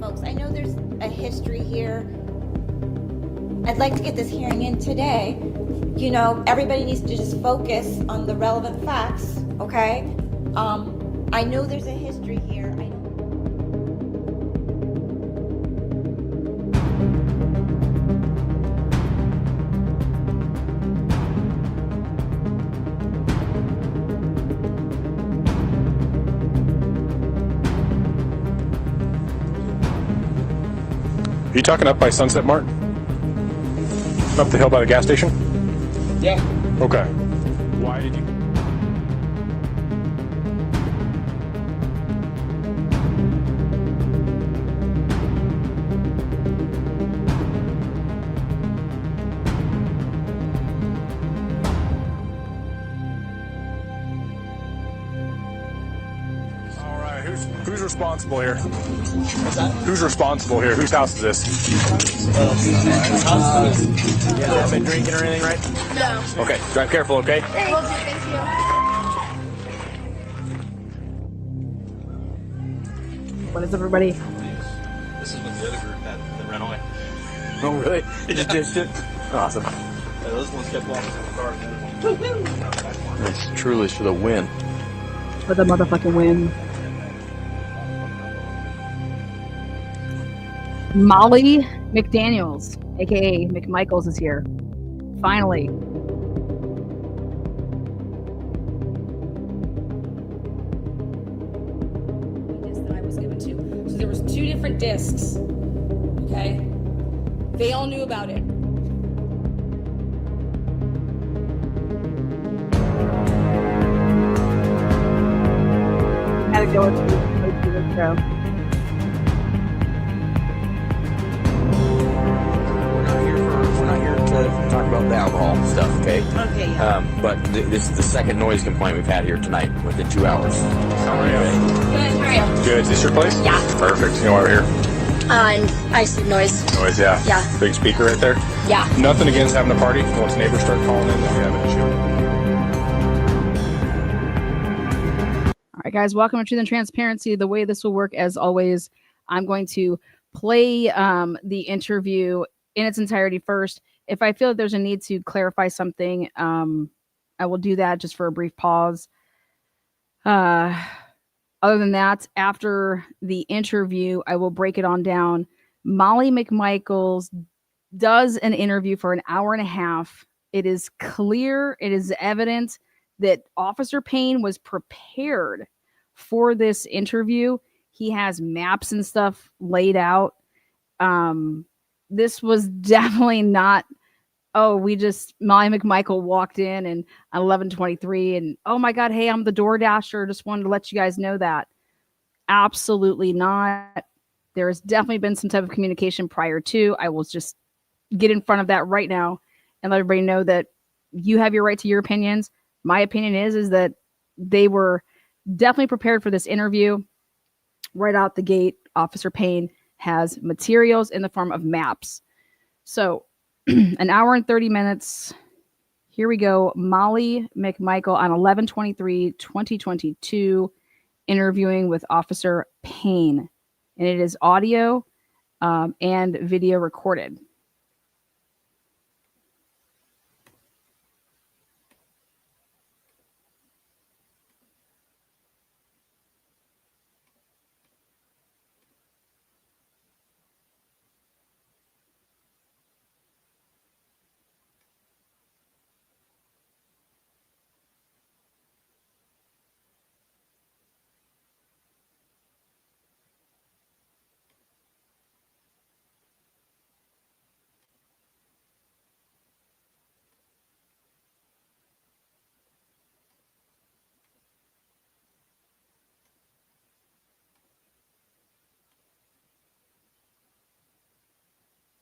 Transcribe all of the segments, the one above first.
folks, I know there's a history here. I'd like to get this hearing in today. You know, everybody needs to just focus on the relevant facts, okay? I know there's a history here. Are you talking up by Sunset Mart? Up the hill by the gas station? Yeah. Okay. Why did you... All right, who's responsible here? What's that? Who's responsible here? Whose house is this? You haven't been drinking or anything, right? No. Okay, drive careful, okay? Will do, thank you. What is everybody? This is with the other group that ran away. Oh, really? They just ditched it. Awesome. Yeah, those ones kept walking to the car. It's truly for the win. For the motherfucking win. Molly McDaniels, aka McMichaels, is here. Finally. That I was given to. So there was 2 different discs. Okay? They all knew about it. Had to go into the show. We're not here to talk about the alcohol stuff, okay? Okay, yeah. But this is the second noise complaint we've had here tonight within 2 hours. How are you? Good, how are you? Good. Is this your place? Yeah. Perfect. You know why we're here? Ice noise. Noise, yeah. Yeah. Big speaker right there. Yeah. Nothing against having a party. Once neighbors start calling in, then we have an issue. All right, guys, welcome to Truth and Transparency. The way this will work, as always, I'm going to play the interview in its entirety first. If I feel that there's a need to clarify something, I will do that just for a brief pause. Other than that, after the interview, I will break it on down. Molly McMichaels does an interview for an hour and a half. It is clear, it is evident that Officer Payne was prepared for this interview. He has maps and stuff laid out. This was definitely not, Molly McMichael walked in and at 11:23 and, oh my God, hey, I'm the DoorDasher. Just wanted to let you guys know that. Absolutely not. There has definitely been some type of communication prior to. I will just get in front of that right now and let everybody know that you have your right to your opinions. My opinion is that they were definitely prepared for this interview. Right out the gate, Officer Payne has materials in the form of maps. So an hour and 30 minutes. Here we go. Molly McMichael on 11/23/2022 interviewing with Officer Payne. And it is audio and video recorded.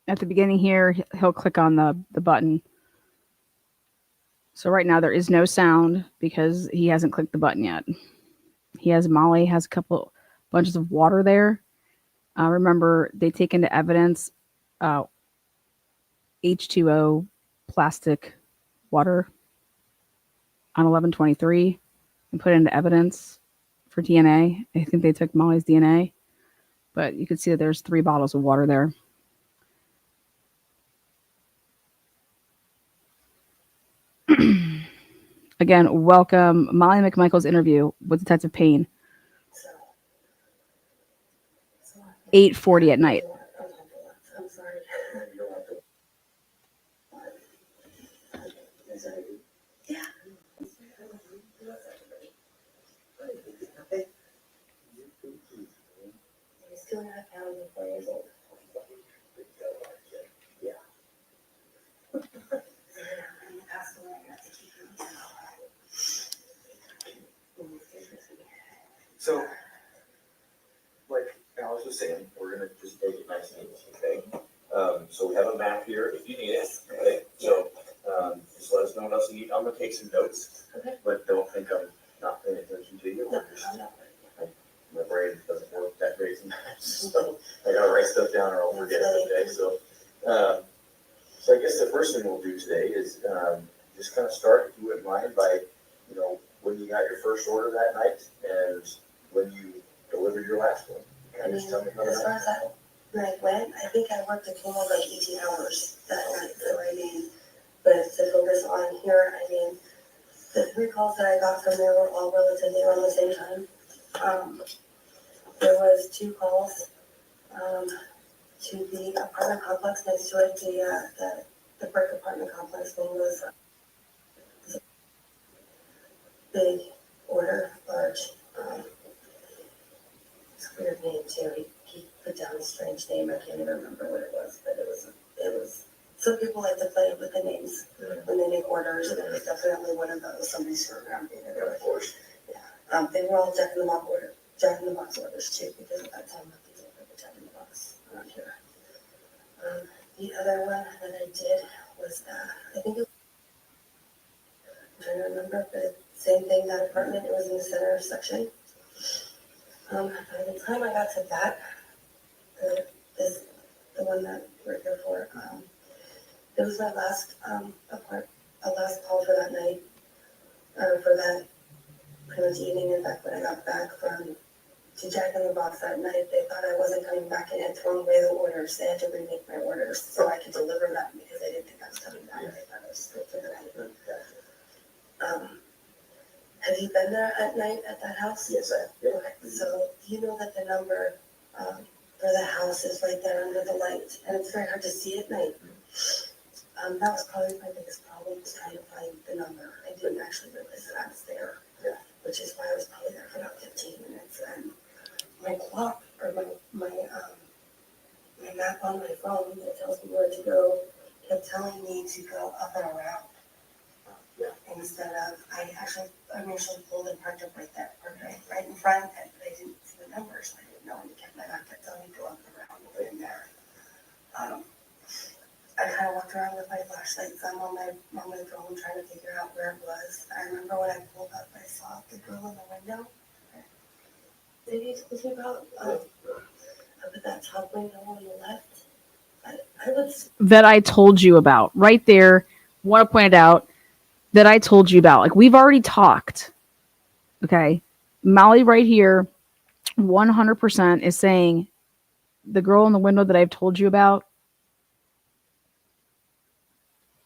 At the beginning here, he'll click on the button. So right now there is no sound because he hasn't clicked the button yet. Molly has a couple bunches of water there. Remember, they take into evidence H2O plastic water on 11/23 and put it into evidence for DNA. I think they took Molly's DNA. but you can see that there's 3 bottles of water there. Again, welcome Molly McMichaels' interview with Detective Payne. 8:40 at night. I'm sorry. Yeah. He's 2.5 pounds and 4 years old. Yeah. Passed away. I have to keep him. So, like Alex was saying, we're gonna just take it nice and easy, okay? So we have a map here if you need it, okay? So, just let us know what else you need. I'm gonna take some notes, Okay. but don't think I'm not paying attention to you. No, I'm not. My brain doesn't work that great sometimes, so I gotta write stuff down or I'll forget it today, so. So I guess the first thing we'll do today is, just kind of start, if you wouldn't mind, by, when you got your first order that night and when you delivered your last one. Kind of just tell me about As far that. as that night went, I think I worked a total of like 18 hours that night. So I mean, but to focus on here, I mean, the 3 calls that I got from there were all relatively around the same time. There was 2 calls to the apartment complex next to it. The brick apartment complex thing was a big order, large. It's a weird name too. He put down a strange name. I can't even remember what it was, but it was. Some people like to play with the names when they make orders, and it was definitely one of those. Somebody's screwing around being Yeah, of course. Yeah. They were all Jack in the Box orders too, because at that time nothing was like Jack in the Box around here. The other one that I did was I think it was, I'm trying to remember, but same thing. That apartment, it was in the center section. By the time I got to that, the one that we're here for, it was my last last call for that night, for that pretty much evening. In fact, when I got back to Jack in the Box that night, they thought I wasn't coming back and had thrown away the orders. They had to remake my orders so I could deliver them because they didn't think I was coming back. They thought I was still for the night. Have you been there at night at that house? Yes, I have. Yeah. Okay, so you know that the number for the house is right there under the light, and it's very hard to see at night. That was probably my biggest problem, was trying to find the number. I didn't actually realize that I was there, which is why I was probably there for about 15 minutes. And my clock, or my map on my phone that tells me where to go, kept telling me to go up and around. Instead of, I initially pulled and parked up right there, parked right in front, and I didn't see the numbers, so I didn't know, and my map kept telling me to go up and around the way in there. I kind of walked around with my flashlights on my phone, trying to figure out where it was. I remember when I pulled up, I saw the girl in the window. Maybe you told me about up at that top window on the left. I would. That I told you about right there. Want to point it out that I told you about. Like, we've already talked. Okay. Molly right here, 100% is saying the girl in the window that I've told you about,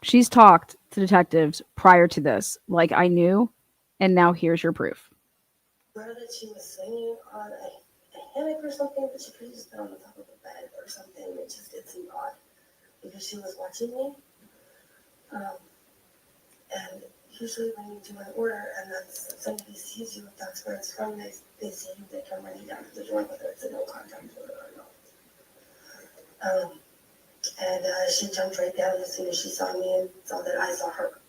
she's talked to detectives prior to this. Like, I knew, and now here's your proof. Swear that she was swinging on a hammock or something, but she could have just been on the top of a bed or something. It seemed odd because she was watching me. And usually when you do an order and that's somebody sees you, if that's where it's from, they see you, they come running down to the door, whether it's a no contact order or not. And she jumped right down as soon as she saw me and saw that I saw her.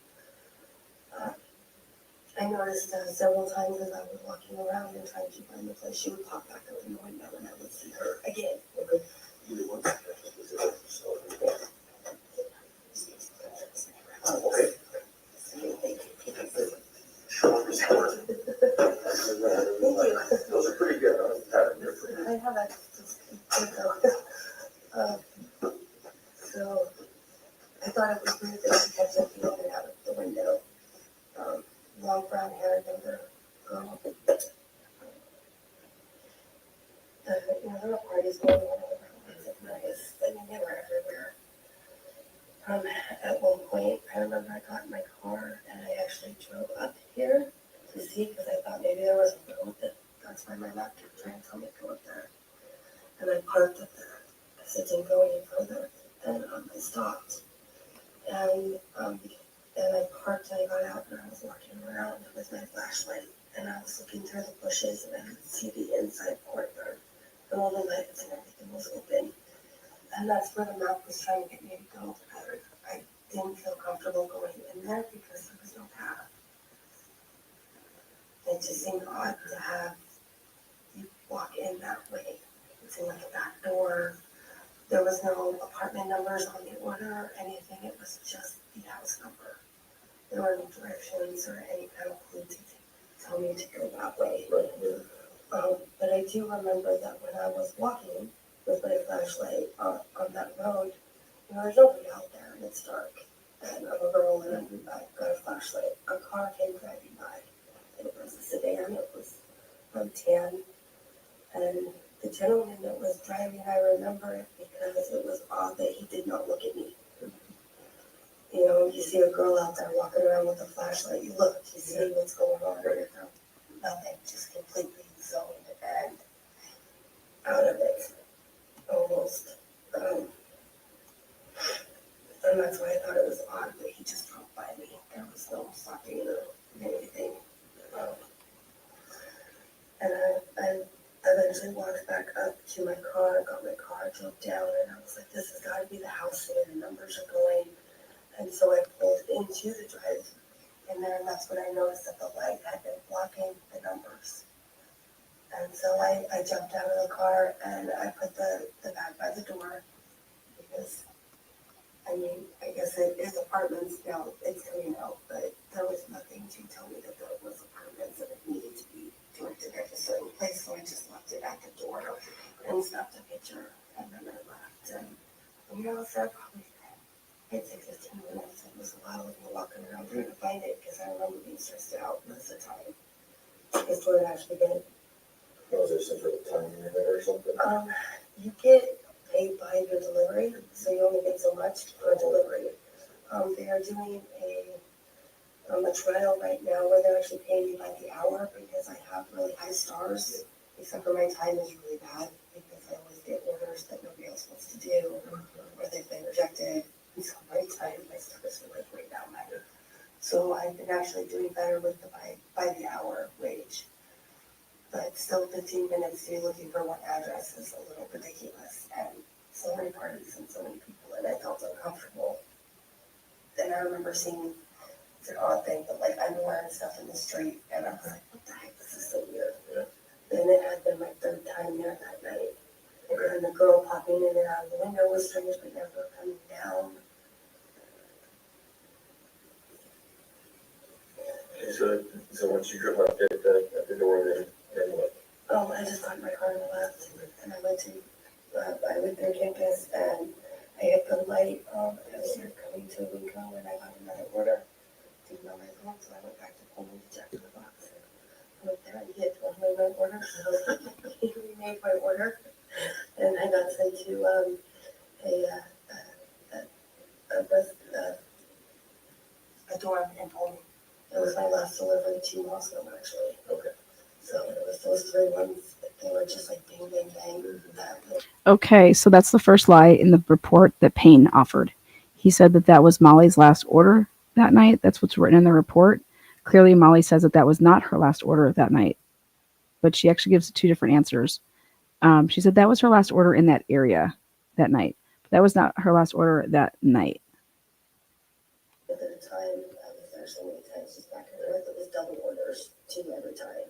I noticed several times as I was walking around and trying to find the place, she would pop back out in the window and I would see her again. Okay. Okay. Those are pretty good. I have a so I thought it was weird that she kept looking in and out of the window. Long brown hair, younger girl. there were parties going on all around us at night. I mean, they were everywhere. At one point, I remember I got in my car and I actually drove up here to see because I thought maybe there was a road that's why my map kept trying to tell me to go up there. And I parked up there because it didn't go any further. And I stopped. And I parked and I got out and I was walking around with my flashlight. And I was looking through the bushes and I could see the inside courtyard. And all the lights and everything was open. And that's where the map was trying to get me to go. I didn't feel comfortable going in there because there was no path. It just seemed odd to have you walk in that way. It seemed like a back door. There was no apartment numbers on the order or anything. It was just the house number. There were no directions or any kind of clue to tell me to go that way. But I do remember that when I was walking with my flashlight on that road, there's nobody out there and it's dark. And I'm a girl and I've got a flashlight. A car came driving by. It was a sedan. It was tan. And the gentleman that was driving, I remember it because it was odd that he did not look at me. You see a girl out there walking around with a flashlight, you look, you see what's going on, and nothing, just completely zoned and out of it, almost. And that's why I thought it was odd that he just drove by me. There was no stopping or anything. And I eventually walked back up to my car, got my car, drove down, and I was like, this has got to be the house where the numbers are going. And so I pulled into the drive, and then that's when I noticed that the light had been blocking the numbers. And so I jumped out of the car and I put the bag by the door because, I guess it is apartments now, it's coming out, but there was nothing to tell me that there was apartments and it needed to be directed at a certain place, so I just left it at the door and snapped a picture, and then I left. And I was there probably, I'd say 15 minutes. It was a while of me walking around trying to find it because I remember being stressed out most of the time. That's what it actually did. Was there some sort of time limit or something? You get paid by your delivery, so you only get so much for delivery. They are doing a trial right now where they're actually paying me by the hour because I have really high stars, except for my time is really bad because I always get orders that nobody else wants to do or they've been rejected. And so my time, my stars are like way down there. So I've been actually doing better with the by the hour wage. But still 15 minutes to be looking for one address is a little ridiculous. And so many parties and so many people, and I felt uncomfortable. Then I remember seeing, it's an odd thing, but like underwear and stuff in the street, and I was like, what the heck, this is so weird. And it had been my third time there that night. And the girl popping in and out of the window was strange, but never coming down. So once you drove up at the door, then what? I just got in my car and left, and I went through campus, and I hit the light as you're coming to Winco, and I got another order. Didn't know my phone, so I went back to Pullman to check the box. I went there and hit one of my orders, so he remade my order, and I got sent to a dorm in Pullman. It was my last delivery to Moscow, actually. Okay. So it was those three ones. They were just like bang, bang, bang. Okay, so that's the first lie in the report that Payne offered. He said that was Molly's last order that night. That's what's written in the report. Clearly, Molly says that was not her last order that night, but she actually gives two different answers. She said that was her last order in that area that night, but that was not her last order that night. At the time, I was there so many times just back and forth. It was double orders, two every time.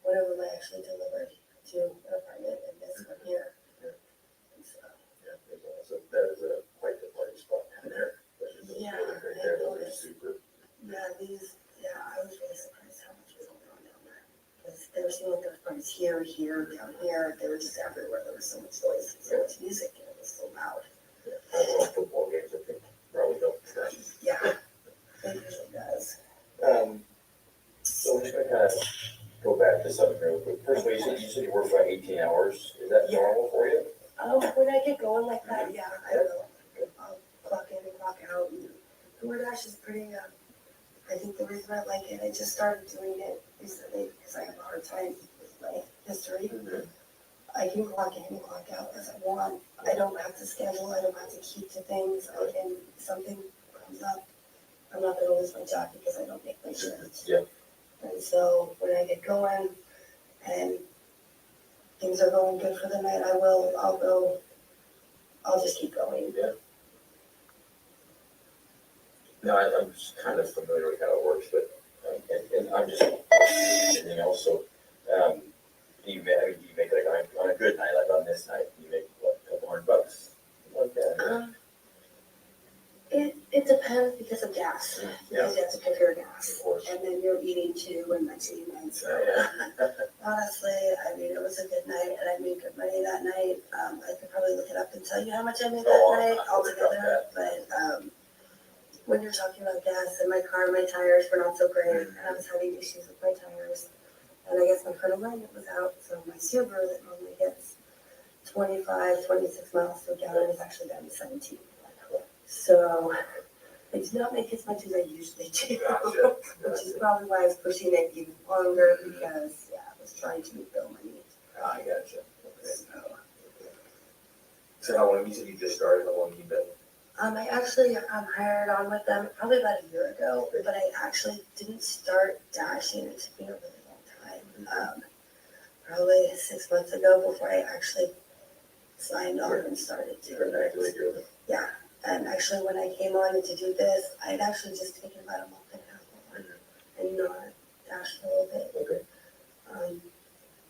One of them I actually delivered to an apartment and this one here. So that is quite the party spot down there. Yeah, Right noticed. Super. Yeah, I was really surprised how much was going on down there. Because there seemed like there was parties here, down here. They were just everywhere. There was so much noise, so much music, and it was so loud. Football games, I think, probably don't. Yeah, it usually does. So we're just gonna kind of go go back to something real quick. First of all, you said you work about 18 hours. Is that normal for you? When I get going like that, yeah, I will. I'll clock in and clock out. And DoorDash is pretty, I think the reason I like it, I just started doing it recently because I have a hard time with my history. I can clock in and clock out as I want. I don't have to schedule, I don't have to keep to things, and something comes up, I'm not gonna lose my job because I don't make my shifts. Yeah. And so when I get going and things are going good for the night, I'll just keep going. Yeah. No, I'm just kind of familiar with how it works, but, and I'm just, anything else, so, do you make like on a good night, like on this night, you make what, a couple $100? Like that? It depends because of gas. Yeah. Because you have to pay for your gas. Of course. And then you're eating too and mentioning that. So honestly, I mean, it was a good night and I made good money that night. I could probably look it up and tell you how much I made that night altogether. But when you're talking about gas in my car, my tires were not so great. And I was having issues with my tires. And I guess my front alignment was out. So my Subaru that normally gets 25, 26 miles to a gallon is actually down to 17. So I did not make as much as I usually do, Gotcha. which is probably why I was pushing it even longer because, yeah, I was trying to fulfill my needs. I gotcha. Okay. So how long, you said you just started, how long you been? I actually hired on with them probably about a year ago, but I actually didn't start dashing. It took me a really long time. Probably 6 months ago before I actually signed on and started doing it. Yeah. And actually, when I came on to do this, I had actually just taken about a month and a half on and not dashed a little bit. Okay.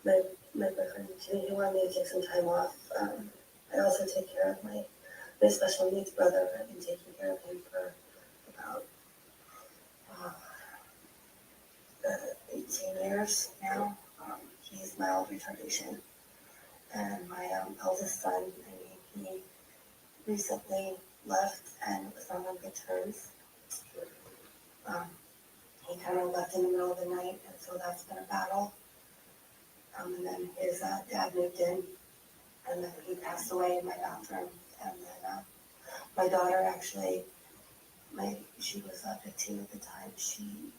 My boyfriend, he wanted me to take some time off. I also take care of my special needs brother. I've been taking care of him for about 18 years now. He's mild retardation. And my eldest son, he recently left and was not on good terms. He kind of left in the middle of the night, and so that's been a battle. And then his dad moved in, and then he passed away in my bathroom. And then my daughter actually, she was 15 at the time. She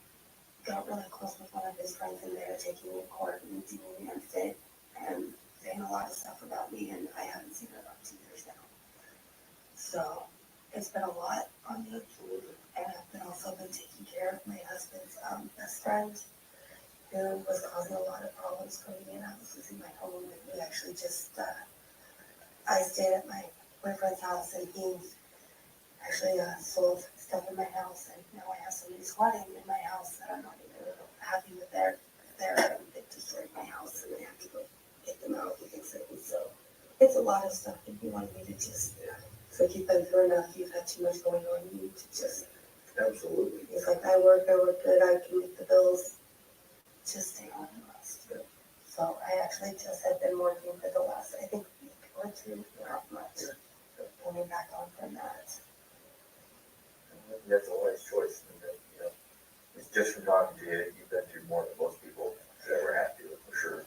got really close with one of his friends, and they were taking me to court and deeming me unfit and saying a lot of stuff about me, and I haven't seen her in about 2 years now. So it's been a lot on me, and I've been also been taking care of my husband's best friend, who was causing a lot of problems for me, and I was losing my home. And we actually just, I stayed at my boyfriend's house, and he actually sold stuff in my house, and now I have somebody squatting in my house that I'm not even happy with their they destroyed my house, and I have to go get them out and fix it. And so it's a lot of stuff that you want me to just. So you've been through enough, you've had too much going on, you need to just, Absolutely. it's like I work good, I can make the bills, just stay home and rest. So I actually just have been working for the last, I think, week or two, not much, coming back on from that. That's a wise choice. You know, it's just from talking to you, you've been through more than most people ever have to, for sure.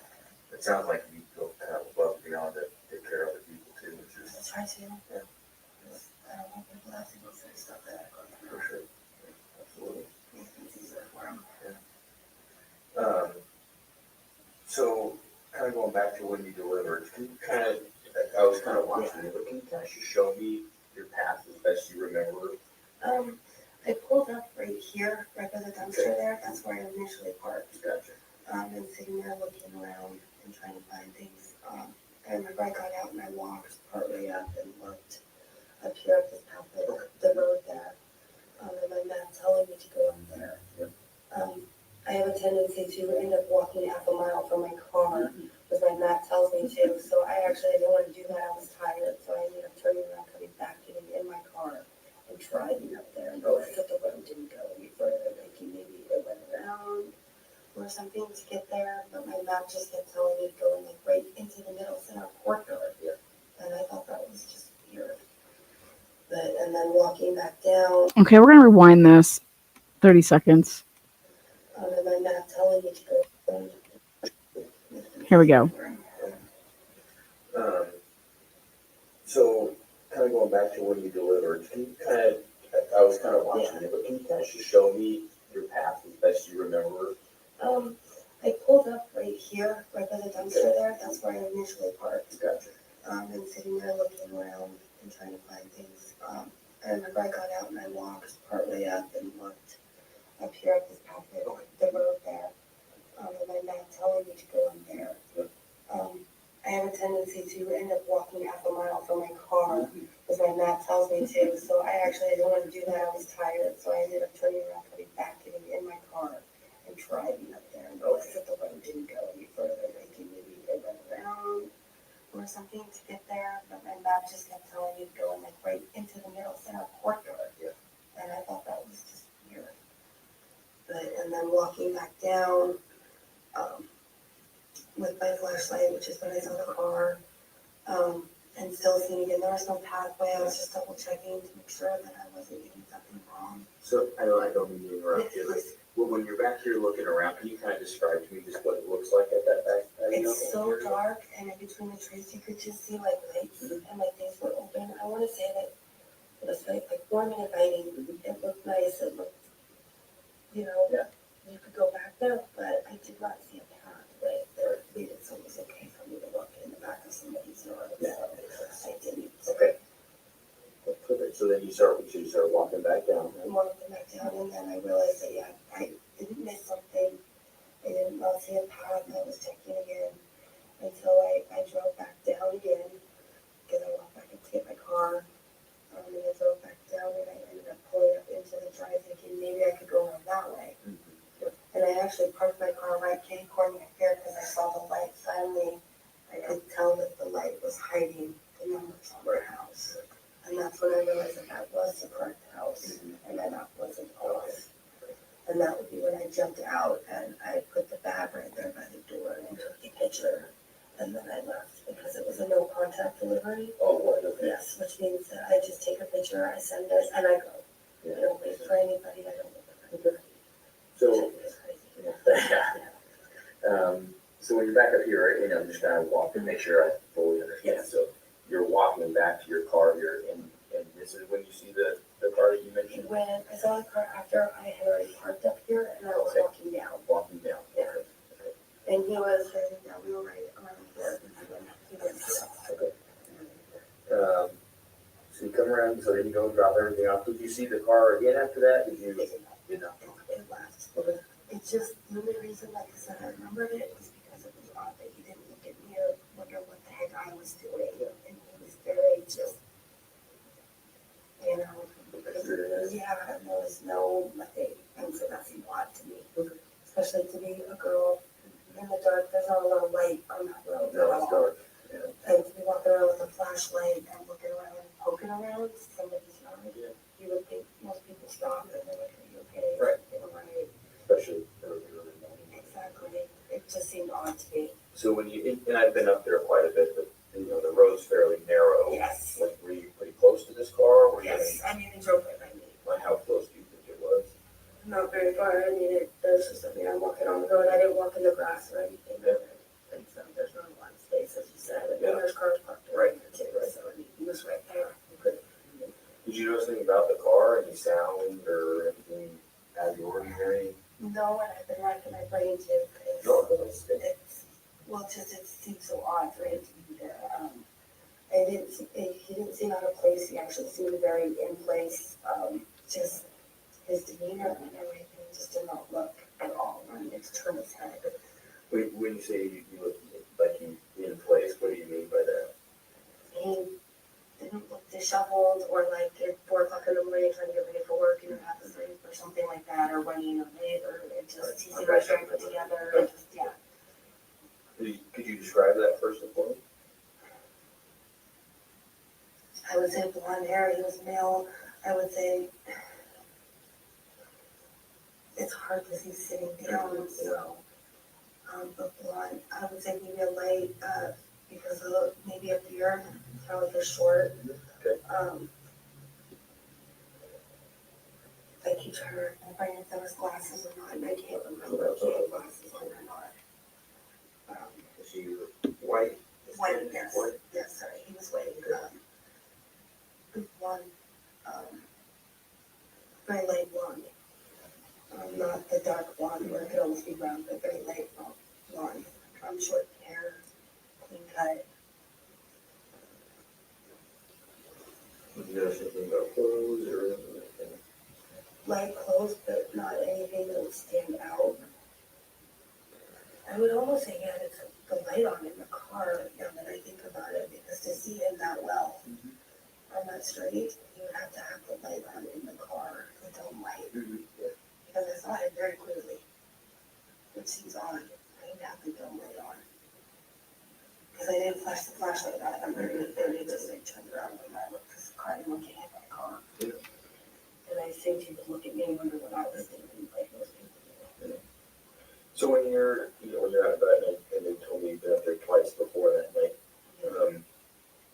It sounds like you go kind of above and beyond to take care of other people too, which is. I try to. Yeah. I don't want people to have to go through stuff that I go through. For sure. Absolutely. Makes things easier for them. So, kind of going back to when you delivered, can you kind of, I was kind of watching you, but can you kind of just show me your path as best you remember? I pulled up right here, right by the dumpster there. That's where I initially parked. Gotcha. And sitting there looking around and trying to find things. I remember I got out and I walked partway up and looked up here at this path, the road there. And my map telling me to go up there. I have a tendency to end up walking half a mile from my car because my map tells me to. So I actually didn't want to do that. I was tired. So I ended up turning around, coming back, getting in my car and driving up there. And noticed that the road didn't go any further. Thinking maybe it went around or something to get there. But my map just kept telling me to go in like right into the middle center courtyard. And I thought that was just weird. And then walking back down. Okay, we're gonna rewind this 30 seconds. And my map telling me to go Here we go. So kind of going back to when you delivered, can you kind of, I was kind of watching it, but can you kind of just show me your path as best you remember? I pulled up right here, right by the dumpster there. That's where I initially parked. Gotcha. And sitting there looking around and trying to find things. I remember I got out and I walked partway up and looked up here at this pathway, the road there. And my map telling me to go in there. I have a tendency to end up walking half a mile from my car because my map tells me to. So I didn't want to do that. I was tired. So I ended up turning around, coming back, getting in my car and driving up there. And noticed that the road didn't go any further. Thinking maybe it went around or something to get there. But my map just kept telling me to go like right into the middle center courtyard. Yeah. And I thought that was just weird. And then walking back down, with my flashlight, which is when I saw the car, and still seeing again, there was no pathway. I was just double checking to make sure that I wasn't getting something wrong. So I don't mean to interrupt you, but when you're back here looking around, can you kind of describe to me just what it looks like at that back? It's so dark, and in between the trees, you could just see like lights, and like things were open. I want to say that it was like warm and inviting. It looked nice. It looked, you could go back there, but I did not see a pathway there. So it was okay for me to look in the back of somebody's yard. Yeah. So I didn't. Okay. Perfect. So then you start walking back down. I walked back down, and then I realized that I didn't miss something. I did not see a path. I was checking again until I drove back down again because I walked back up to get my car. And I drove back down, and I ended up pulling up into the drive, thinking maybe I could go around that way. And I actually parked my car right kitty corner here because I saw the light. Finally, I could tell that the light was hiding the numbers on my house. And that's when I realized that was the correct house, and that wasn't off. And that would be when I jumped out and I put the bag right there by the door and took a picture. And then I left because it was a no contact delivery. Oh, what? Okay. Yes, which means that I just take a picture, I send it, and I go. I don't wait for anybody. I don't look for anybody. So, so when you're back up here, I'm just kind of walking, make sure I fully understand. Yes. So you're walking back to your car here, and this is when you see the car that you mentioned? When I saw the car after I had already parked up here and I was walking down. Walking down. Yeah. And he was driving down. We were right around here. He didn't stop. Okay. So you come around, so then you go and drop everything off. Did you see the car again after that? Did you? Did not. It left. Okay. It's just the only reason, like I said, I remembered it was because it was odd that he didn't look at me or wonder what the heck I was doing. And he was very just, yeah, there was no nothing. And so that seemed odd to me. Especially to be a girl in the dark. There's not a lot of light on that road. No, it's dark. Yeah. And to be walking around with a flashlight and looking around and poking around somebody's yard, you would think most people stop and they're like, are you okay? Right. Right. Especially early in the morning. Exactly. It just seemed odd to me. So when you, and I've been up there quite a bit, but the road's fairly narrow. Yes. Were you pretty close to this car? Or Yes. I mean, it drove right by me. How close do you think it was? Not very far. I mean, there's just, I'm walking on the road. I didn't walk in the grass or anything. Yeah. And so there's not a lot of space, as you said. And Yeah. there's cars parked right here too. So I mean, he was right there. Okay. Did you know anything about the car? Any sound or anything out of the ordinary? No, and I've been racking my brain too. No, It seemed so odd for him to be there. He didn't seem out of place. He actually seemed very in place. Just his demeanor and everything just did not look at all right. It's turned his head. When you say you look like you in place, what do you mean by that? He didn't look disheveled or like at 4 o'clock in the morning trying to get ready for work, half asleep or something like that, or running late, or it just he seemed like very put together. Or just, yeah. Could you describe that first and foremost? I would say blonde hair. He was male. I would say it's hard because he's sitting down, so but blonde. I would say maybe a light because of maybe a beard, kind of like a short. Okay. I keep trying to remember if there was glasses or not, and I can't remember if he had glasses on or not. she white? White, yes, yes, sorry, he was white, blonde, very light blonde. Not the dark blonde where it could almost be brown, but very light blonde, short hair, clean cut. Did you notice anything about clothes or anything like that? Light clothes, but not anything that would stand out. I would almost say he had the light on in the car, now that I think about it, because to see him that well on that street, you would have to have the light on in the car, the dome light. Because I saw him very clearly, which seems odd. I didn't have the dome light on. Because I didn't flash the flashlight on. I'm very good at just like turned around when I looked, because the car didn't get hit by a car. And I think he would look at me and wonder what I was thinking, like most people do. So when you're, when you're out of bed and they told me you've been up there twice before that night,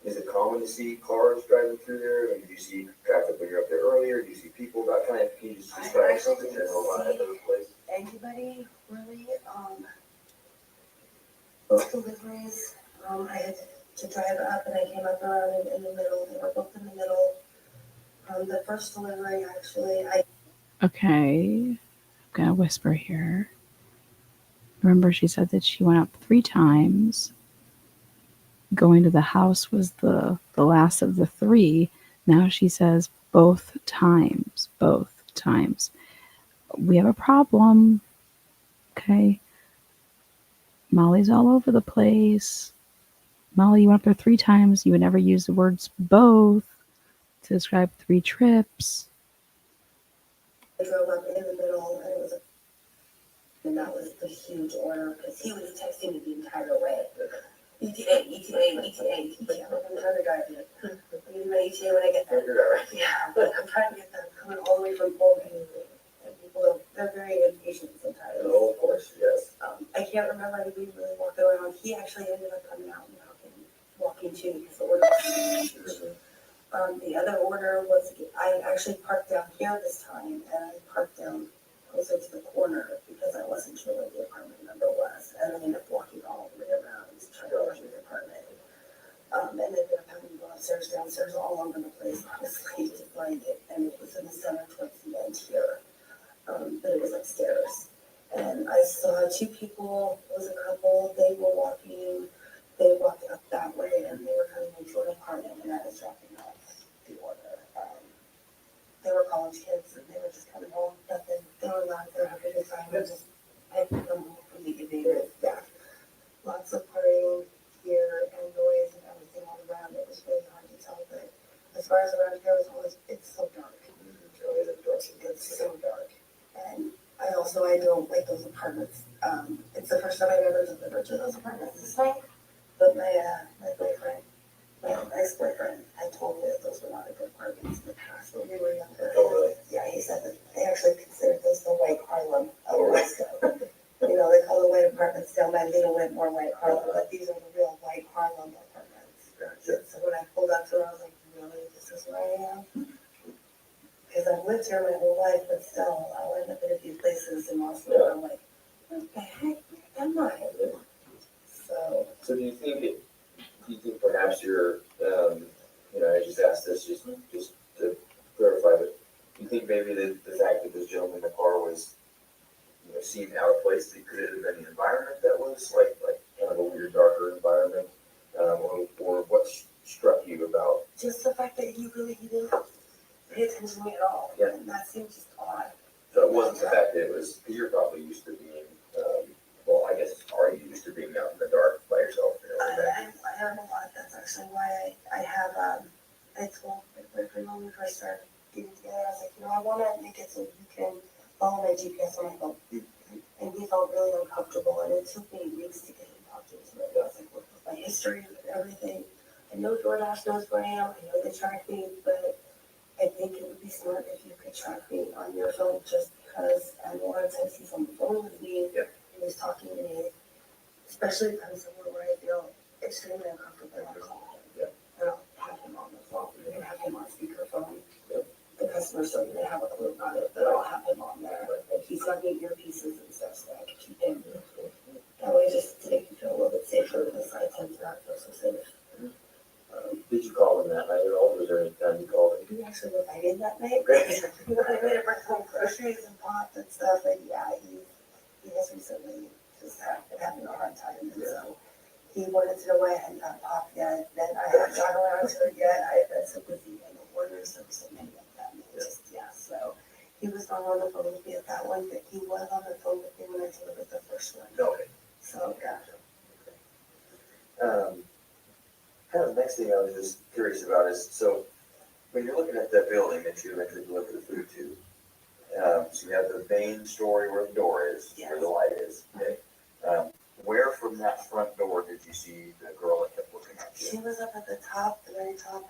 is it common to see cars driving through there? And do you see traffic when you're up there earlier? Do you see people? Can you just describe the general vibe of the place? Anybody really, both deliveries, I had to drive up and I came up around in the middle. They were both in the middle. The first delivery, actually, Okay. I'm gonna whisper here. Remember, she said that she went up 3 times. Going to the house was the last of the 3. Now she says both times. Both times. We have a problem. Okay. Molly's all over the place. Molly, you went up there 3 times. You would never use the words both to describe 3 trips. I drove up in the middle and that was the huge order because he was texting me the entire way. ETA, ETA, ETA, ETA. I'm trying to drive it. I'm getting my ETA when I get there. Yeah, but I'm trying to get them coming all the way from Pullman. And people, they're very impatient sometimes. Oh, of course, yes. I can't remember anybody really walking around. He actually ended up coming out and walking too because the order was huge. The other order was, I actually parked down here this time and I parked down closer to the corner because I wasn't sure where the apartment number was. And I ended up walking all the way around trying to find the apartment. And ended up having to go upstairs, downstairs, all over the place, honestly, to find it. And it was in the center towards the end here. But it was upstairs. And I saw 2 people, it was a couple, they walked up that way and they were coming into an apartment and I was dropping off the order. They were college kids and they were just coming home, nothing, they were loud, they were having a good time, and just had to come home from the evening. Yeah. Lots of partying here and noise and everything all around. It was really hard to tell, but as far as around here, it's so dark. It's so dark. And I don't like those apartments. It's the first time I've ever delivered to those apartments this night. But my boyfriend, my ex-boyfriend, had told me that those were not a good apartments in the past when we were younger. Oh, really? Yeah, he said that they actually considered those the white Harlem of Alaska. They call the white apartments down by Little Whitmore white Harlem, but these are the real white Harlem apartments. Gotcha. So when I pulled up to it, I was like, really, this is where I am? Because I've lived here my whole life, but still, I'll end up in a few places in Moscow, and I'm like, what the heck am I? So do you think perhaps you're, I just asked this just to clarify, but do you think maybe the fact that this gentleman in the car was, seemed out of place, it could have been the environment that was like kind of a weird, darker environment, or what struck you about? Just the fact that he didn't pay attention to me at all. Yeah. And that seemed just odd. So it wasn't the fact that it was, because you're probably used to being, I guess, are you used to being out in the dark by yourself? I am a lot. That's actually why I have, I told my boyfriend when we first started getting together, I was like, I want to make it so you can follow my GPS on my phone. And he felt really uncomfortable, and it took me weeks to get him talking to me. I was like, look, with my history and everything, I know DoorDash knows where I am, I know they track me, but I think it would be smart if you could track me on your phone just because a lot of times he's on the phone with me and he's talking to me, especially if I'm somewhere where I feel extremely uncomfortable and I'll call him. And I'll have him on the phone. We can have him on speakerphone. The customers don't even have a clue about it, but I'll have him on there. And he's got me earpieces and stuff so I can keep him. That way just to make me feel a little bit safer. purpose, I tend to not feel so safe. Did you call him that night at all? Was there any time you called him? He actually was invited that night. I made a bring home groceries and pop and stuff, and yeah, he has recently just been having a hard time, and so he wanted to know why I hadn't gotten pop yet. Then I hadn't gotten around to it yet. I had been so busy in the orders, there were so many of them. And just, yeah, so he was not on the phone with me at that one, but he was on the phone with me when I delivered the first one. Okay. So, yeah. Kind of the next thing I was just curious about is, so when you're looking at that building that you eventually deliver the food to, so you have the main story where the door is, where the light is, okay? Where from that front door did you see the girl that kept looking at She you? was up at the top, the very top,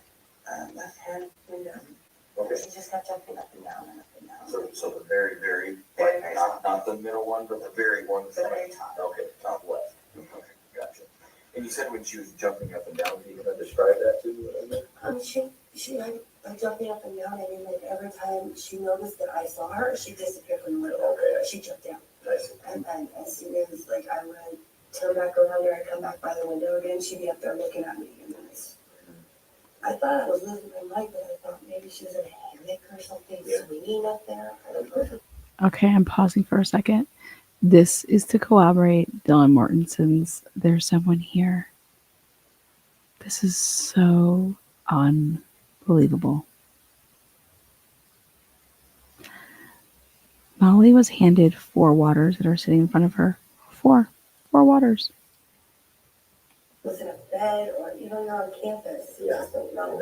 left-hand window. Okay, She just kept jumping up and down and up and down. so the very, Very, like, very not the middle one, but the very one. The very top. Okay, top left. Okay, gotcha. And you said when she was jumping up and down, can you kind of describe that to me? By jumping up and down, I mean, like, every time she noticed that I saw her, she disappeared from the window. Okay. She jumped down. Nice. And then as soon as, like, I would turn back around or I'd come back by the window again, she'd be up there looking at me. And then I thought I was losing my mind, but I thought maybe she was in a hammock or something, swinging up there. I don't know. Okay, I'm pausing for a second. This is to corroborate Dylan Mortensen's "There's someone here." This is so unbelievable. Molly was handed 4 waters that are sitting in front of her. 4 waters. Was in a bed or even on campus. You just don't know.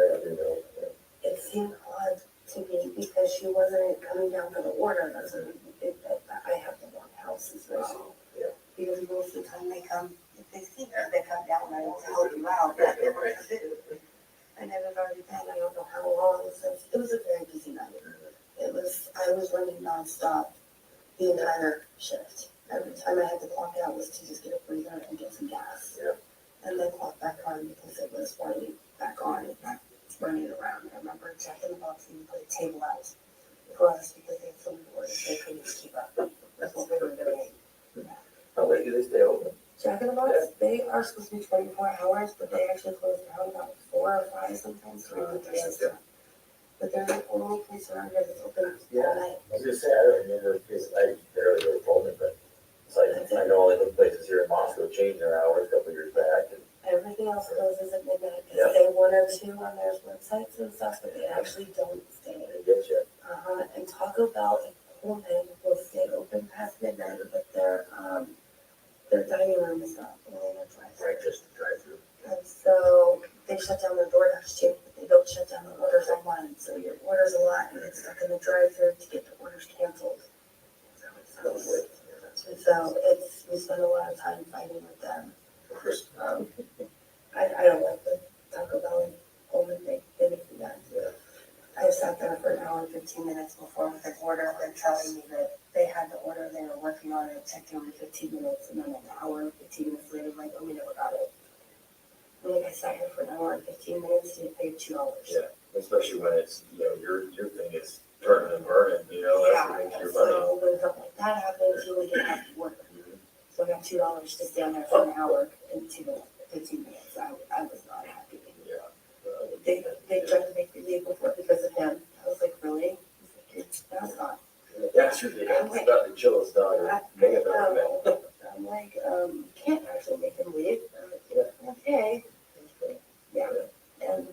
It seemed odd to me because she wasn't coming down for the order. I have the wrong house as well. Because most of the time they come, if they see her, they come down and to help you out. But and it had already been, I don't know how long since, it was a very busy night. I was running nonstop the entire shift. Every time I had to clock out was to just get a breather and get some gas. And then clock back on because it was running back on and not running around. I remember checking the box and put a table out for us because they had so many orders they couldn't keep up. That's what we were doing. How late do they stay open? Jack in the Box, they are supposed to be 24 hours, but they actually close down about 4 or 5 sometimes to reboot their system. But they're the only place around here that's open all night. I was gonna say, I don't remember, because I barely really told me, but it's like, I know all the other places here in Moscow changed their hours a couple years back. And Everything else closes at midnight. They say 1 or 2 on their websites and stuff, but they actually don't stay. I get you. And Taco Bell and Pullman will stay open past midnight, but their dining room is not only their drive-thru. Right, just to drive through. And so they shut down their DoorDash too, but they don't shut down the orders online. So your orders a lot and get stuck in the drive-thru to get the orders canceled. So we spend a lot of time fighting with them. I don't like the Taco Bell and Pullman thing. They make me mad. I sat there for an hour and 15 minutes before with an order. They're telling me that they had the order, they were working on it, it took them 15 minutes, and then an hour and 15 minutes later, like, oh, we never got it. And like I sat here for an hour and 15 minutes to get paid $2. Yeah, especially when it's, your thing is turning and burning, that's what makes your money. So when something like that happens, you only get half the order. So I got $2 to stand there for an hour and 15 minutes. I was not happy. They tried to make me leave before because of him. I was like, really? That's not. Yeah, sure, it's about the chillest dog I've ever met. I'm like, can't actually make him leave. Okay. Yeah. And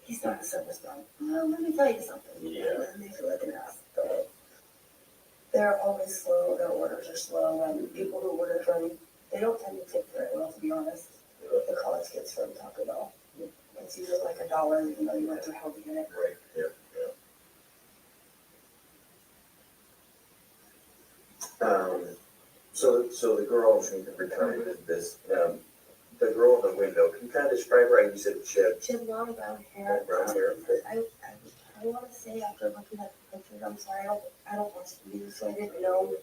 he's not a service dog. Well, let me tell you something. Yeah. And they feel like an ass. But they're always slow. Their orders are slow. And people who order from, they don't tend to tip very well, to be honest. The college kids from Taco Bell. It's usually like $1, even though you went through hell to get it. Right, yeah. So the girl, she returning this, the girl in the window, can you kind of describe her? You said she had long brown hair. brown hair. I want to say after looking at the pictures, I'm sorry, I don't watch the news, so I didn't know.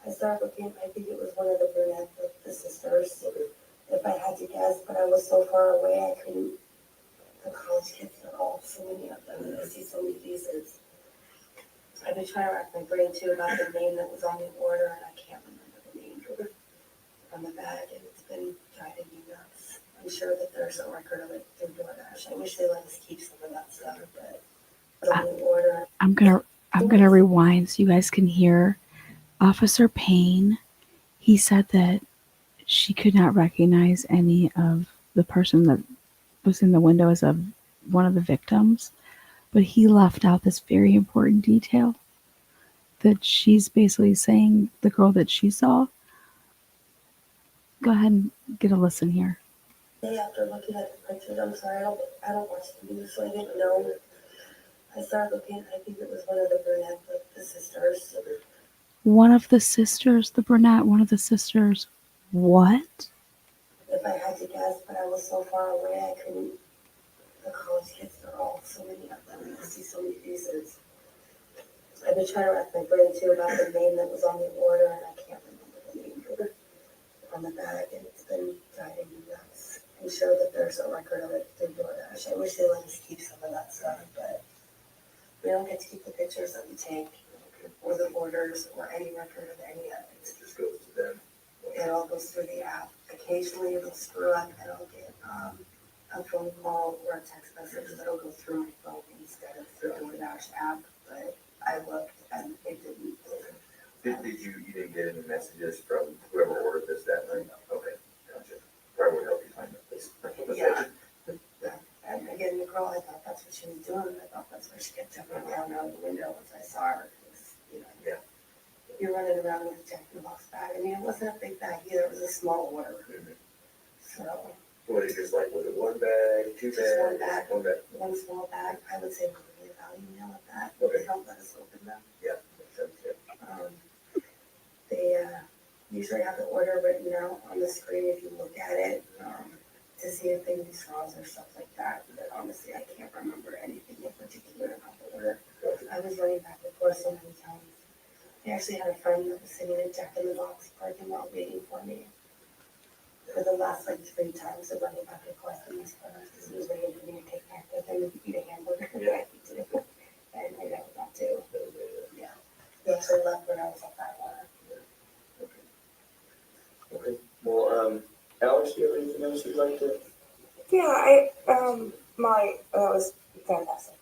I started looking, I think it was one of the brunette, the sisters, if I had to guess, but I was so far away, I couldn't. The college kids are all, so many of them, and I see so many faces. I've been trying to rack my brain too about the name that was on the order, and I can't remember the name on the bag, and it's been driving me nuts. I'm sure that there's a record of it through DoorDash. I wish they let us keep some of that stuff, but when we order. I'm gonna rewind so you guys can hear Officer Payne. He said that she could not recognize any of the person that was in the window as one of the victims, but he left out this very important detail that she's basically saying the girl that she saw. Go ahead and get a listen here. After looking at the pictures, I'm sorry, I don't watch the news, so I didn't know. I started looking, I think it was one of the brunette, like the sisters. One of the sisters, the brunette, one of the sisters. What? If I had to guess, but I was so far away, I couldn't. The college kids, they're all so many of them, and I see so many faces. I've been trying to wrap my brain too about the name that was on the order, and I can't remember the name on the bag, and it's been driving me nuts. I'm sure that there's a record of it through DoorDash. I wish they let us keep some of that stuff, but we don't get to keep the pictures that we take, or the orders, or any record of any of it. It just goes to them. It all goes through the app. Occasionally it'll screw up and I'll get a phone call or a text message that'll go through my phone instead of through the DoorDash app, but I looked and it didn't. You didn't get any messages from whoever ordered this that night? Okay, gotcha. Probably would help you find that place. Yeah. And again, the girl, I thought that's what she was doing. I thought that's why she kept jumping around out of the window once I saw her. Because, Yeah. You're running around with a Jack in the Box bag. I mean, it wasn't a big bag either. It was a small order. Mm-hmm. So. What is just like, was it one bag, two bags? Just one bag. One bag. One small bag. I would say maybe a value mail at that. Okay. They don't let us open them. Yeah, makes sense, yeah. They usually have the order written out on the screen if you look at it to see if they need straws or stuff like that. But honestly, I can't remember anything in particular about the order. I was running back and forth so many times. I actually had a friend that was sitting in Jack in the Box parking lot waiting for me for the last 3 times of running back and forth in these cars because he was waiting for me to take back with him and eat a hamburger. Yeah. And I never got to. Yeah. He actually left when I was at that one. Okay. Well, Alex, do you have anything else you'd like to? Yeah, that was fantastic.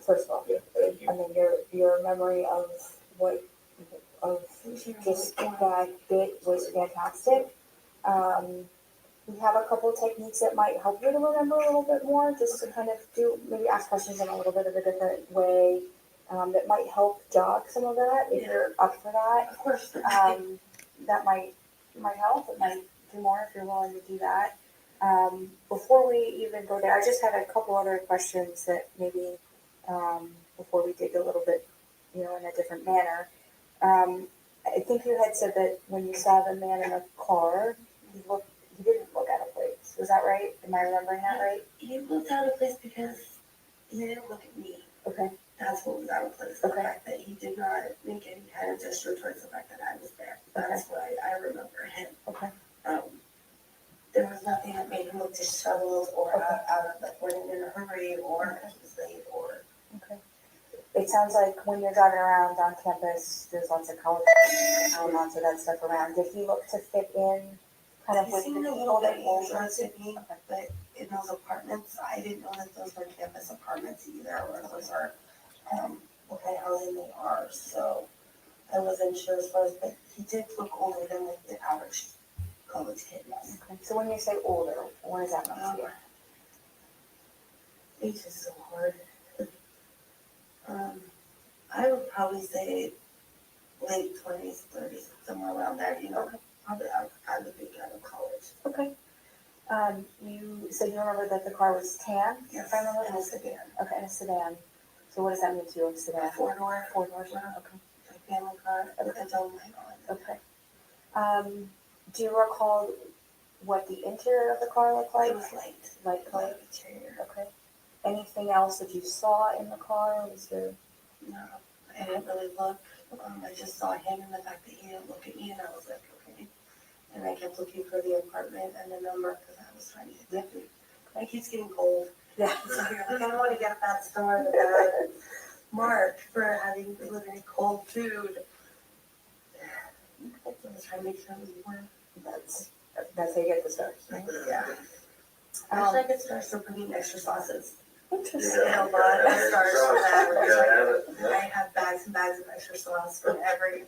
First of all, Yeah, thank you. I mean, your memory of just that bit was fantastic. We have a couple techniques that might help you to remember a little bit more, just to kind of maybe ask questions in a little bit of a different way, that might help jog some of that if you're up for that. Of course. That might help. It might do more if you're willing to do that. Before we even go there, I just had a couple other questions that maybe before we dig a little bit, in a different manner. I think you had said that when you saw the man in the car, he didn't look out of place. Was that right? Am I remembering that right? He looked out of place because he didn't look at me. Okay. That's what was out of place. The fact that he did not make any kind of gesture towards the fact that I was there. That's why I remember him. Okay. There was nothing that made him look disheveled or out of like running in a hurry or he was late or. Okay. It sounds like when you're driving around on campus, there's lots of college and lots of that stuff around. Did he look to fit in kind of He with seemed the a little people bit that older to me, but in those apartments, I didn't know that those were campus apartments either, or those are what kind of housing they are. So I wasn't sure as far as, but he did look older than like the average college kid. Yes. Okay. So when you say older, what does that mean to you? Age is so hard. I would probably say late 20s, 30s, somewhere around there. Probably I would be out of college. Okay. You said you remember that the car was tan? Yes, if I remember. in a sedan. Okay, in a sedan. So what does that mean to you, a sedan? A four-door. Four-door. Okay. A family car with a dome light on. Okay. Do you recall what the interior of the car looked like? It was light. Light color? Light interior. Okay. Anything else that you saw in the car? Was there? No, I didn't really look. I just saw him and the fact that he didn't look at me, and I was like, okay. And I kept looking for the apartment and the number because I was trying to get that food. My kid's getting cold. Yeah. So you're like, I don't want to get that store that Mark for having delivered cold food. I was trying to make sure it was warm. That's how you get the stars, right? Yeah. Actually, I get stars for putting extra sauces. Interesting. And a lot of stars for that. I have bags and bags of extra sauce from every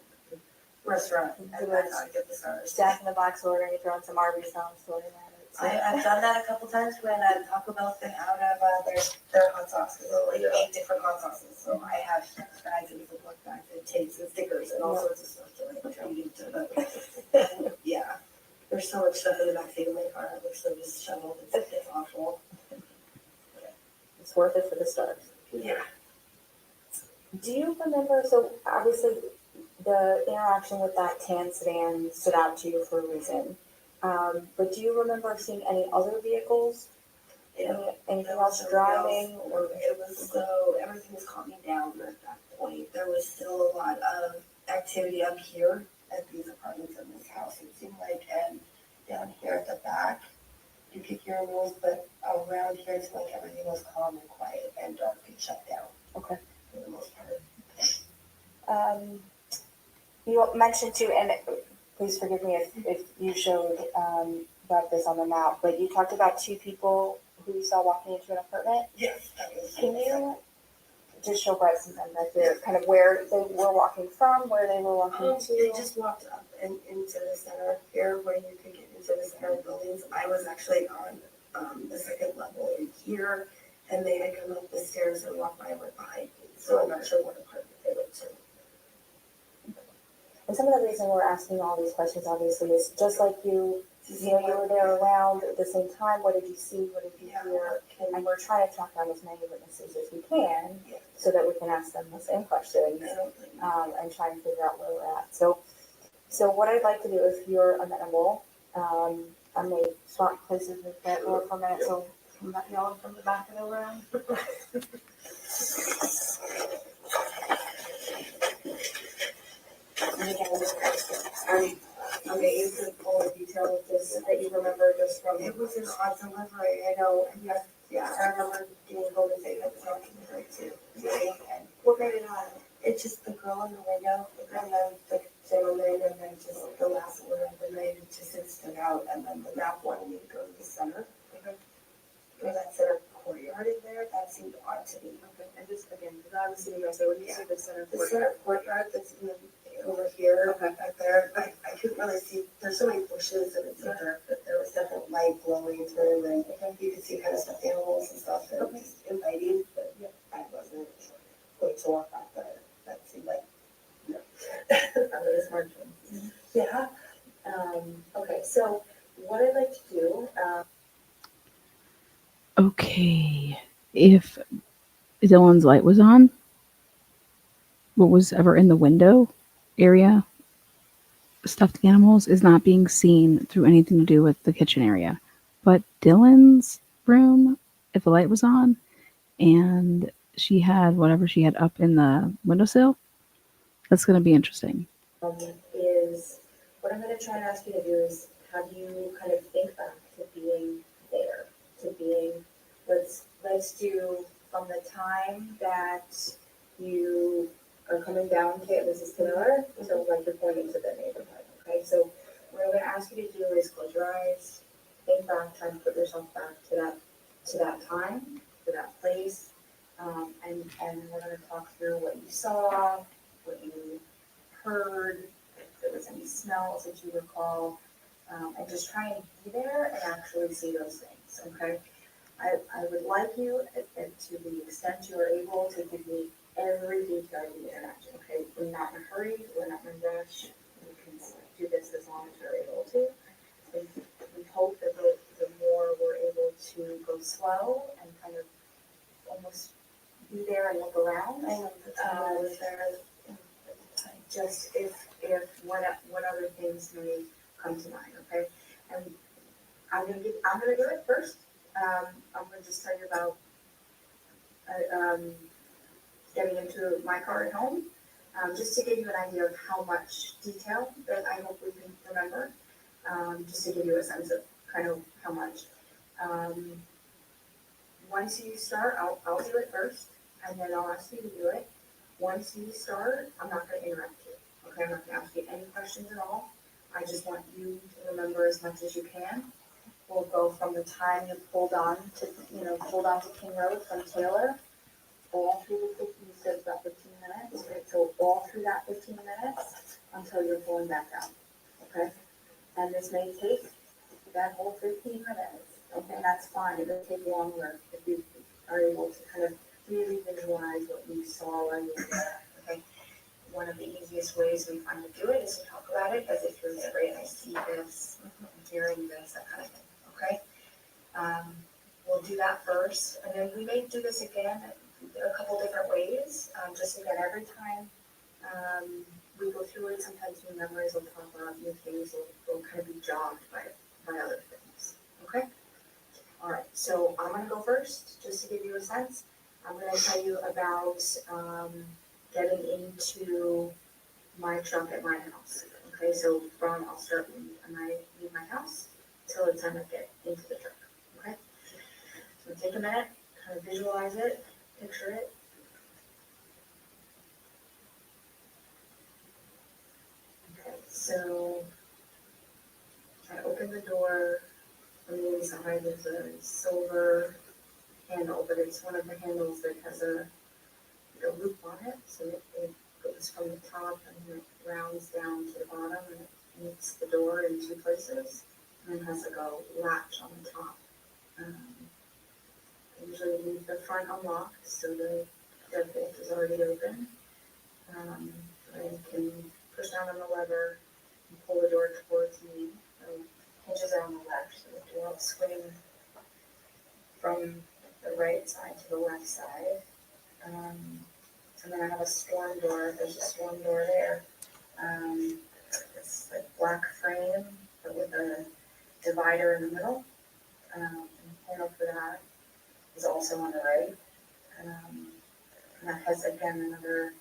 restaurant, and that's how I get the stars. Jack in the Box order, and you throw in some Arby's sauce, throwing that. I've done that a couple times when Taco Bell sent out of their hot sauce. There's like 8 different hot sauces. So I have bags and Ziploc bags and tapes and stickers and all sorts of stuff to like feed into them. Yeah. There's so much stuff in the backseat of my car. It looks so disheveled. It's awful. It's worth it for the stars. Yeah. Do you remember, so obviously the interaction with that tan sedan stood out to you for a reason. But do you remember seeing any other vehicles? Anything else driving? Or it was so, everything was calming down at that point. There was still a lot of activity up here at these apartments in this house, it seemed like, and down here at the back, you could hear rules, but around here it's like everything was calm and quiet and dark and shut down. Okay. For the most part. You mentioned too, and please forgive me if you showed about this on the map, but you talked about 2 people who you saw walking into an apartment. Yes, that was. Can you just show Brett some idea kind of where they were walking from, where they were walking to? They just walked up and into the center here where you could get into the center buildings. I was actually on the second level in here, and they had come up the stairs and walked by right behind me. So I'm not sure what apartment they went to. And some of the reason we're asking all these questions, obviously, is just like you know, you were there around at the same time. What did you see? What did you hear? And we're trying to track down as many witnesses as we can, so that we can ask them the same questions and try and figure out where we're at. So what I'd like to do, if you're amenable, I may swap places with that for a minute. So I'm not yelling from the back of the room. Okay, you can pull a detail of this that you remember just from. It was an odd delivery, I know, yeah, I remember getting home and saying it was on delivery too. And What made it odd? it's just the girl in the window, and then the gentleman, and then just the last one of the night, it just stood out, and then the map wanted me to go to the center. Go to that center courtyard in there, that seemed odd to me. Okay, and just again, because I was sitting there, so when you see the center The center courtyard that's over here, back there, I couldn't really see, there's so many bushes and it's so dark, but there was definitely light glowing through, and you could see kind of stuffed animals and stuff, and it was just inviting, but I wasn't going to walk back there. That seemed like, no. under the smartphone. Yeah. Okay, so what I'd like to do, Okay. If Dylan's light was on, what was ever in the window area, stuffed animals, is not being seen through anything to do with the kitchen area. But Dylan's room, if the light was on and she had whatever she had up in the windowsill, that's going to be interesting. is what I'm going to try and ask you to do is have you kind of think back to being there, to being, let's do from the time that you are coming down to Mrs. Taylor, so like you're pointing to the neighborhood, okay? So what I'm going to ask you to do is close your eyes, think back, try and put yourself back to that time, to that place, and we're going to talk through what you saw, what you heard, if there was any smells that you recall, and just try and be there and actually see those things, okay? I would like you, and to the extent you are able, to give me every detail of the interaction, okay? We're not in a hurry, we're not in a rush, we can do this as long as you're able to. We hope that the more we're able to go slow and kind of almost be there and look around. I know the time was there. Just if what other things may come to mind, okay? And I'm gonna do it first. I'm gonna just tell you about getting into my car at home, just to give you an idea of how much detail that I hope we can remember, just to give you a sense of kind of how much. Once you start, I'll do it first, and then I'll ask you to do it. Once you start, I'm not going to interrupt you. Okay, I'm not going to ask you any questions at all. I just want you to remember as much as you can. We'll go from the time you pulled on to King Road from Taylor, all through the 15, you said about 15 minutes, right? So all through that 15 minutes until you're pulling back out, okay? And this may take that whole 15 minutes, okay? That's fine. It may take longer if you are able to kind of really visualize what you saw when you were there, okay? One of the easiest ways we find to do it is to talk about it as if you're there, right? I see this, I'm hearing this, that kind of thing, okay? We'll do that first, and then we may do this again a couple different ways. Just again, every time we go through it, sometimes new memories will pop up, new things will kind of be jogged by other things, okay? All right, so I'm gonna go first, just to give you a sense. I'm gonna tell you about getting into my truck at my house. Okay, so I'll start when I leave my house till the time I get into the truck. Okay, so take a minute, kind of visualize it, picture it. Okay, so I open the door from the inside. There's a silver handle, but it's one of the handles that has a loop on it, so it goes from the top and it rounds down to the bottom and it meets the door in two places and then has like a latch on the top. I usually leave the front unlocked so the deadbolt is already open. I can push down on the lever and pull the door towards me. Hinges are on the left, so the door will swing from the right side to the left side. And then I have a storm door. There's a storm door there. It's like black frame, but with a divider in the middle. And the handle for that is also on the right. And that has again another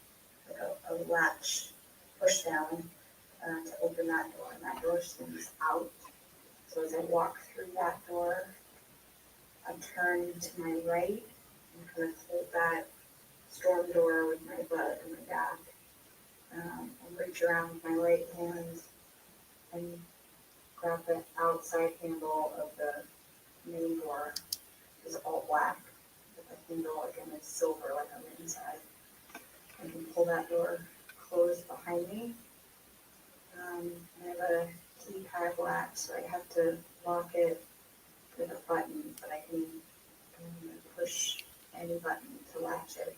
like a latch push down to open that door. And that door swings out. So as I walk through that door, I turn to my right and kind of hold that storm door with my butt and my back. I'll reach around with my right hand and grab the outside handle of the main door. It's all black, but the handle again is silver like on the inside. I can pull that door closed behind me. I have a keypad latch, so I have to lock it with a button, but I can push any button to latch it.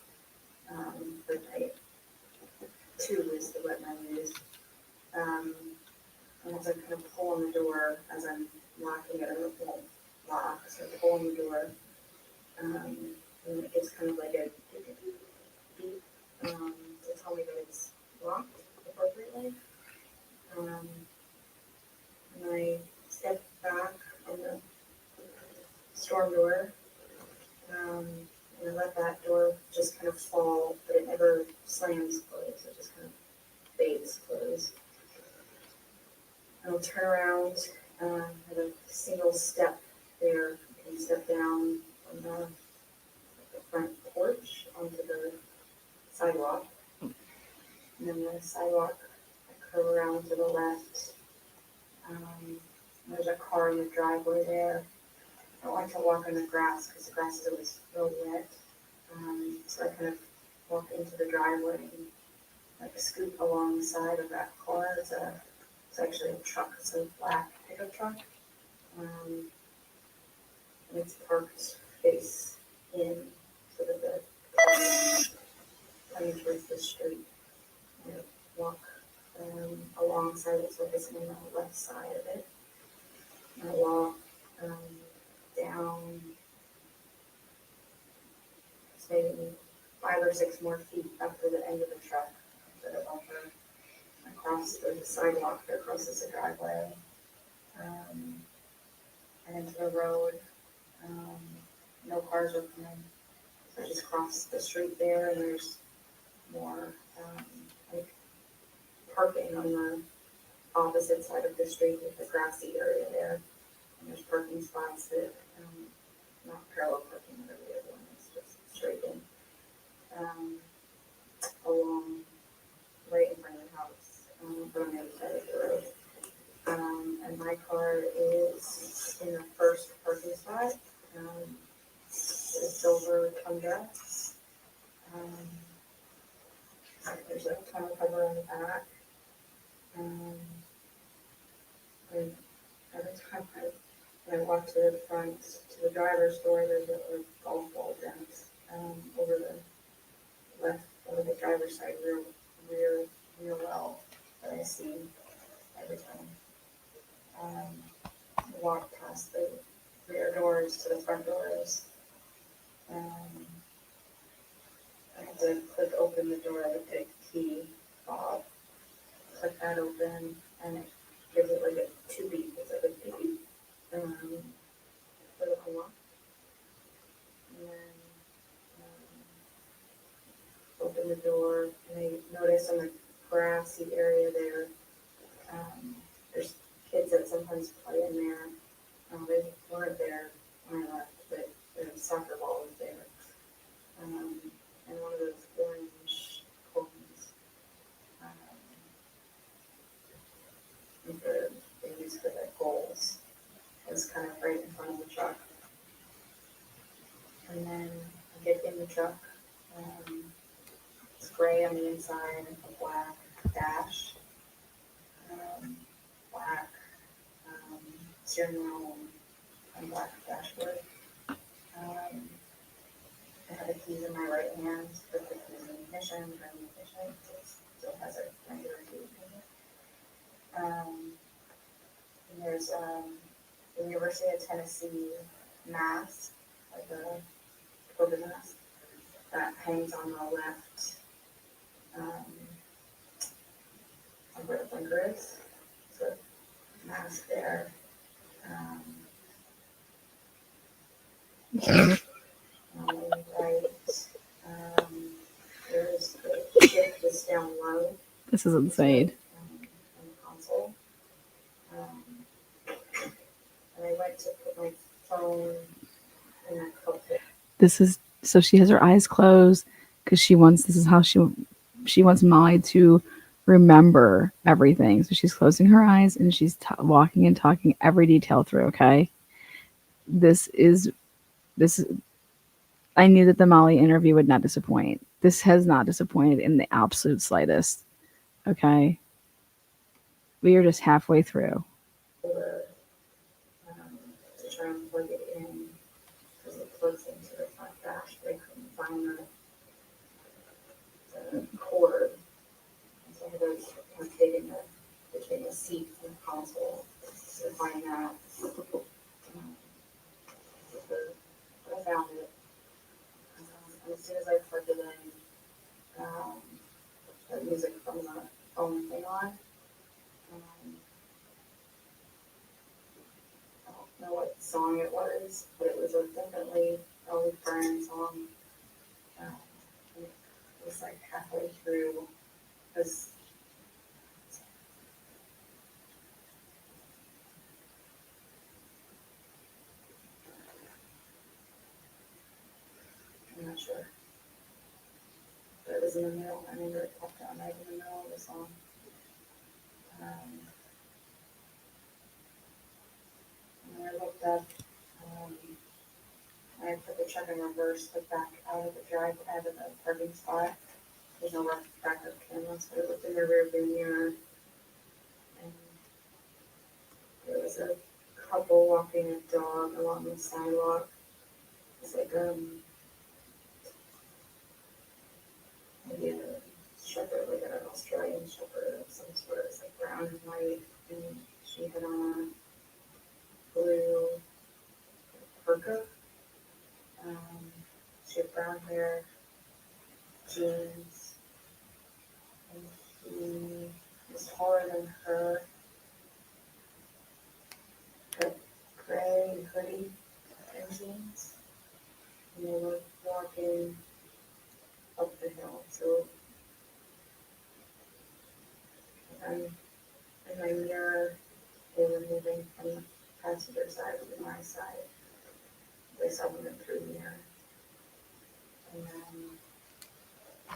But two is the button I use. And as I kind of pull on the door, as I'm locking it, it won't lock. So I pull on the door, and it's kind of like a beep to tell me that it's locked appropriately. And I step back on the storm door. And I let that door just kind of fall, but it never slams closed. It just kind of fades closed. I'll turn around, at a single step there. You can step down on the front porch onto the sidewalk. And then the sidewalk, I curve around to the left. There's a car in the driveway there. I don't like to walk on the grass because the grass is always real wet. So I kind of walk into the driveway and like scoot along the side of that car. It's actually a truck. It's a black pickup truck. And it's parked face in so that the car coming towards the street. I walk alongside it, so it's on the left side of it. And I walk down maybe 5 or 6 more feet up to the end of the truck. I cross the sidewalk that crosses the driveway and into the road. No cars are coming. So I just cross the street there, and there's more like parking on the opposite side of the street with the grassy area there. And there's parking spots that not parallel parking, whatever the other one is, just straight in along right in front of the house, but on the other side of the road. silver Tundra. There's a tonneau cover on the back. And every time when I walk to the front, to the driver's door, there's a golf ball dent over the left, over the driver's side real well that I see every time. I walk past the rear doors to the front doors. I have to click open the door with the key fob. Click that open, and it gives it like a 2 beep. It's like a beep for the unlock. And then open the door, and I notice on the grassy area there, there's kids that sometimes play in there. They weren't there when I left, but the soccer ball was there. And one of those orange cones they use for the goals was kind of right in front of the truck. And then I get in the truck. It's gray on the inside, a black dash, black steering wheel, and black dashboard. I have the keys in my right hand, but the keys in ignition, running ignition, it still has a regular key in it. And there's the University of Tennessee mask, like a COVID mask, that hangs on the left where the blinker is. So mask there. On the right, there's the shift is down low. This is insane. On the console. And I went to put my phone in a cockpit. This is so she has her eyes closed because this is how she wants Molly to remember everything. So she's closing her eyes and she's walking and talking every detail through. Okay. This is I knew that the Molly interview would not disappoint. This has not disappointed in the absolute slightest. Okay. We are just halfway through. To try and plug it in because it plugs into the front dash, but I couldn't find the cord. And so I had to take in between the seat and the console to find that. But I found it. And as soon as I plugged it in, the music from the phone came on. I don't know what song it was, but it was a definitely old Brian song. It was like halfway through this. I'm not sure. But it was in the middle. I remember it popped on right in the middle of the song. And I looked up, I put the truck in reverse, looked back out of the drive, out of the parking spot. There's no backup camera, so I looked in the rear view mirror. And there was a couple walking a dog along the sidewalk. It's like, maybe a shepherd, like an Australian shepherd of some sort. It's like brown and white, and she had on a blue parka. She had brown hair, jeans, and he was taller than her. Had gray hoodie and jeans, and they were walking up the hill. So in my mirror, they were moving from the passenger side to my side. They saw me through the mirror. And then I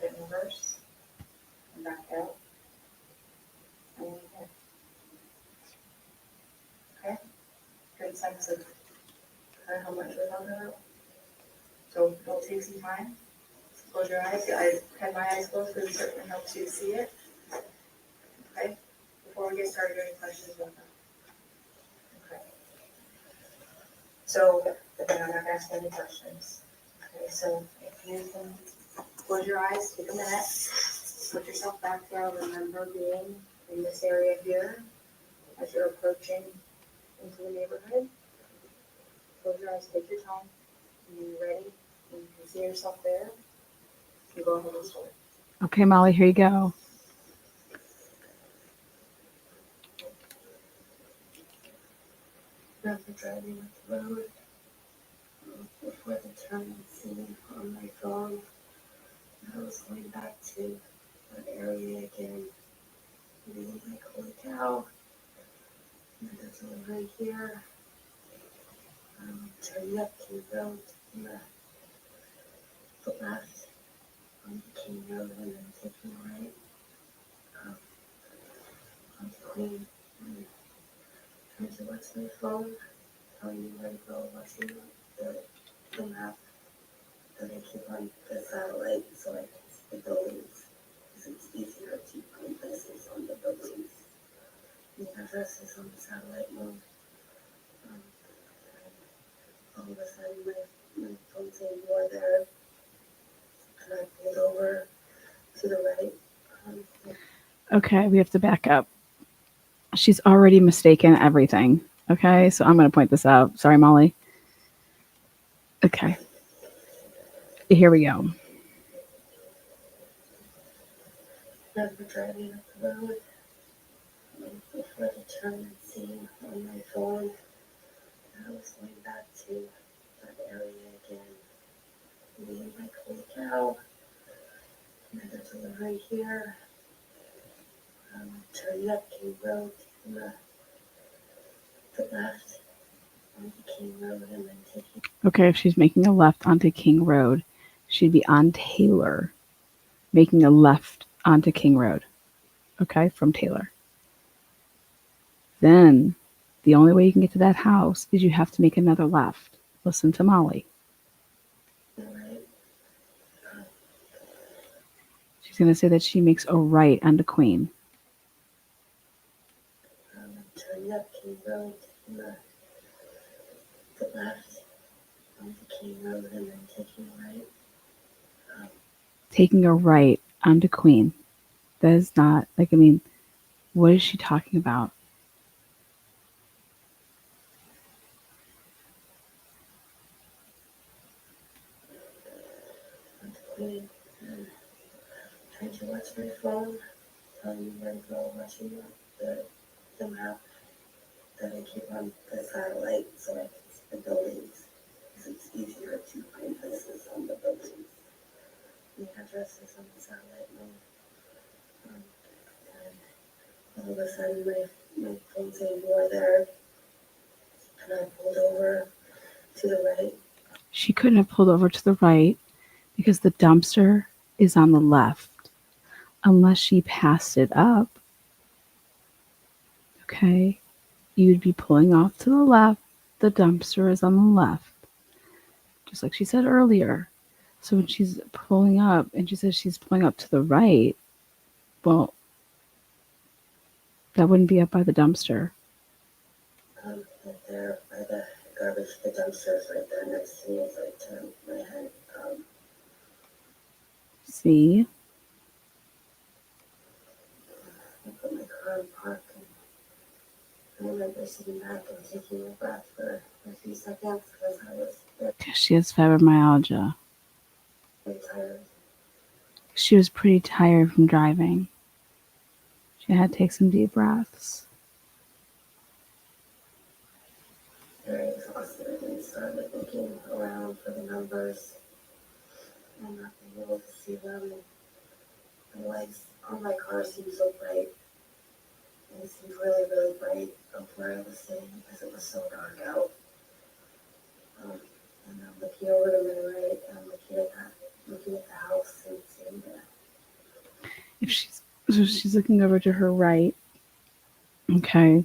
put it in reverse and back out. And okay. Good sense of kind of how much we're talking about. So it'll take some time. Close your eyes. I had my eyes closed because it certainly helps you see it. Okay? Before we get started, any questions about that? Okay. So, then I'm not gonna ask any questions. Okay, so if you can close your eyes, take a minute, put yourself back there, remember being in this area here as you're approaching into the neighborhood. Close your eyes, take your time, when you're ready, and you can see yourself there, you go ahead and start. Okay, Molly, here you go. After driving up the road, before the turn scene on my phone, I was going back to that area again. Being like, holy cow, there's a right here. Turn up to the road, and the left on the King Road, and then taking right onto Queen. And trying to watch my phone, telling me where to go, watching the map that I keep on the satellite so I can see the buildings. Because it's easier to find places on the buildings. The addresses on the satellite mode. All of a sudden, my phone saying more there, and I pulled over to the right. Okay, we have to back up. She's already mistaken everything. Okay, so I'm going to point this out. Sorry, Molly. Okay. Here we go. After driving up the road, before the turn scene on my phone, I was going back to that area again. Being like, holy cow, there's a right here. Turn up King Road, and the left onto King Road, and then taking. Okay, if she's making a left onto King Road, she'd be on Taylor, making a left onto King Road. Okay, from Taylor. Then the only way you can get to that house is you have to make another left. Listen to Molly. She's going to say that she makes a right onto Queen. Turn up King Road, and the left onto King Road, and then taking right. Taking a right onto Queen. That is not, what is she talking about? Queen, and trying to watch my phone, telling me where to go, watching the map that I keep on the satellite so I can see the buildings. Because it's easier to find places on the buildings. The addresses on the satellite mode. And all of a sudden my phone saying more there, and I pulled over to the right. She couldn't have pulled over to the right because the dumpster is on the left unless she passed it up. Okay, you'd be pulling off to the left. The dumpster is on the left, just like she said earlier. So when she's pulling up and she says she's pulling up to the right, well, that wouldn't be up by the dumpster. Right there by the garbage, the dumpster's right there next to me as I turn my head. See? I put my car in park, and I remember sitting back and taking a breath for a few seconds because I was very She has fibromyalgia. tired. She was pretty tired from driving. She had to take some deep breaths. Very exhausted and started looking around for the numbers and not being able to see them. And the lights on my car seemed so bright. And it seemed really, really bright up where I was sitting because it was so dark out. And I'm looking over to my right and I'm looking at the house and seeing that. So she's looking over to her right. Okay.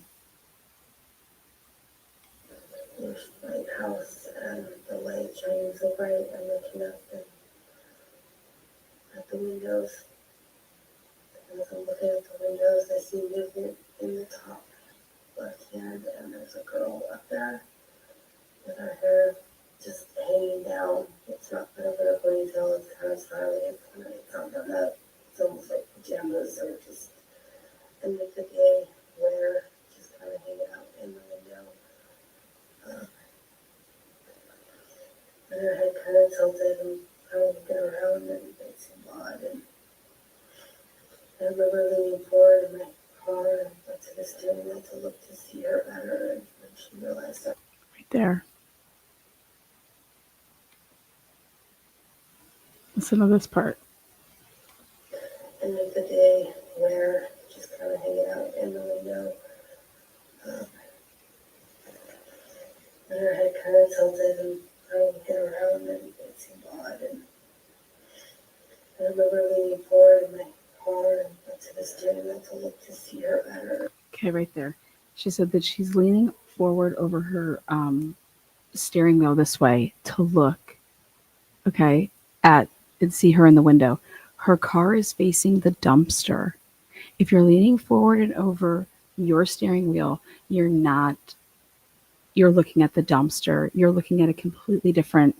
There's my house sun's shining so bright, I'm looking up at the windows. And as I'm looking at the windows, I see movement in the top left hand, and there's a girl up there with her hair just hanging down. It's not put up in a ponytail, it's kind of stylish, it's not done up. It's almost like pajamas or just end of the day wear, just kind of hanging out in the window. And her head kind of tilted and kind of looking around, and it seemed odd. And I remember leaning forward in my car and up to the steering wheel to look to see her better, and when she realized that. Right there. Listen to this part. End of the day where just kind of hanging out in the window. And her head kind of tilted and kind of looking around, and it seemed odd. And I remember leaning forward in my car and up to the steering wheel to look to see her better. Okay, right there. She said that she's leaning forward over her steering wheel this way to look, okay, at and see her in the window. Her car is facing the dumpster. If you're leaning forward and over your steering wheel, you're looking at the dumpster. You're looking at a completely different,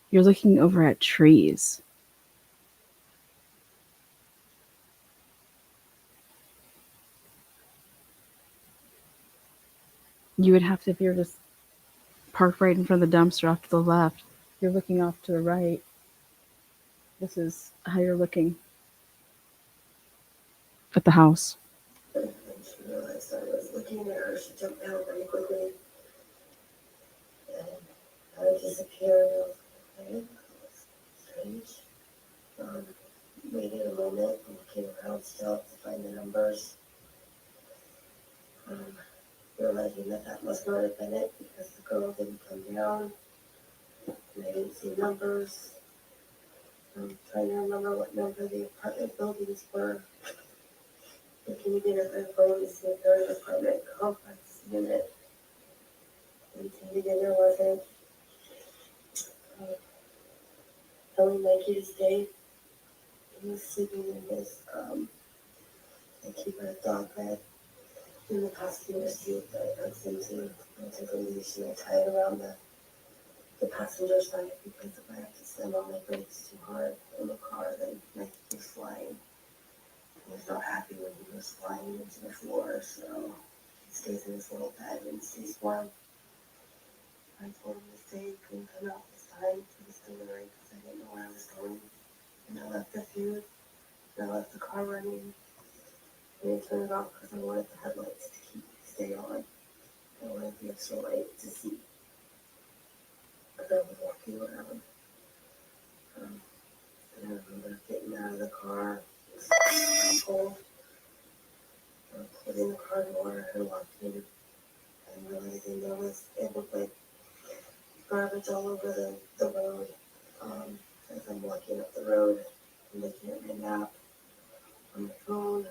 you're looking over at trees. You would have to, if you're just parked right in front of the dumpster off to the left, you're looking off to the right. This is how you're looking at the house. And she realized I was looking at her, she jumped out very quickly. And I disappeared. I was like, okay, that was strange. Waited a moment, looking around still to find the numbers. Realizing that must not have been it because the girl didn't come down. And I didn't see numbers. I'm trying to remember what number the apartment buildings were. Looking again at my phone to see if there was an apartment complex unit. And again, there wasn't. Telling Mikey to stay. He was sleeping in his, I keep a dog bed in the passenger seat that I hugs into. I took a leash and I tie it around the passenger side because if I have to slam on my brakes too hard in the car, then Mikey was flying. He was not happy when he was flying into the floor, so he stays in his little bed and stays warm. I told him to stay, he couldn't come out this time for this delivery because I didn't know where I was going. And I left the food, and I left the car running. And I turned it off because I wanted the headlights to stay on. I wanted the extra light to see. Because I was walking around. And I remember getting out of the car, it was cold, closing the car door and walking, and realizing it looked like garbage all over the road. As I'm walking up the road, I'm looking at my map on my phone,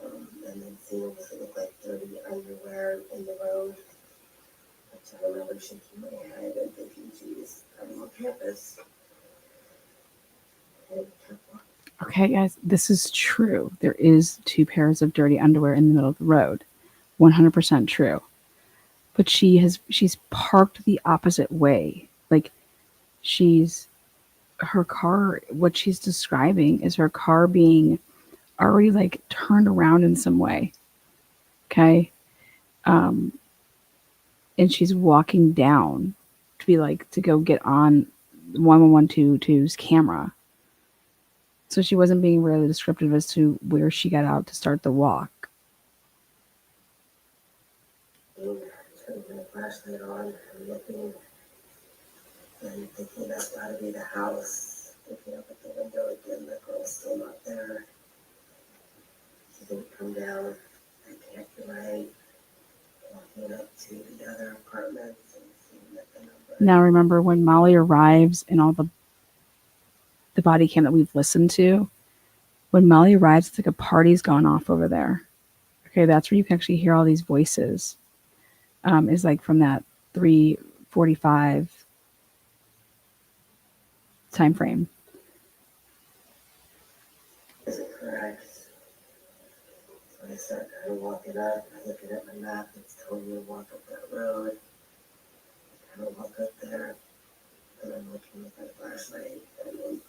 and then seeing what it looked like dirty underwear in the road. Which I remember shaking my head and thinking, geez, I'm on campus. And I kept walking. Okay, guys, this is true. There is 2 pairs of dirty underwear in the middle of the road. 100% true. But she's parked the opposite way. Like her car, what she's describing is her car being already like turned around in some way. Okay. And she's walking down to go get on 1112's camera. So she wasn't being really descriptive as to where she got out to start the walk. Turning my flashlight on and looking and thinking that's gotta be the house. Looking up at the window again, the girl's still not there. She didn't come down. I can't be right. Walking up to the other apartments and seeing that the number. Now remember when Molly arrives and all the body cam that we've listened to, when Molly arrives, it's like a party's gone off over there. Okay, that's where you can actually hear all these voices. Is like from that 3:45 time frame. Is it correct? So I start kind of walking up, I'm looking at my map, it's telling me to walk up that road. Kind of walk up there, and I'm looking with my flashlight, and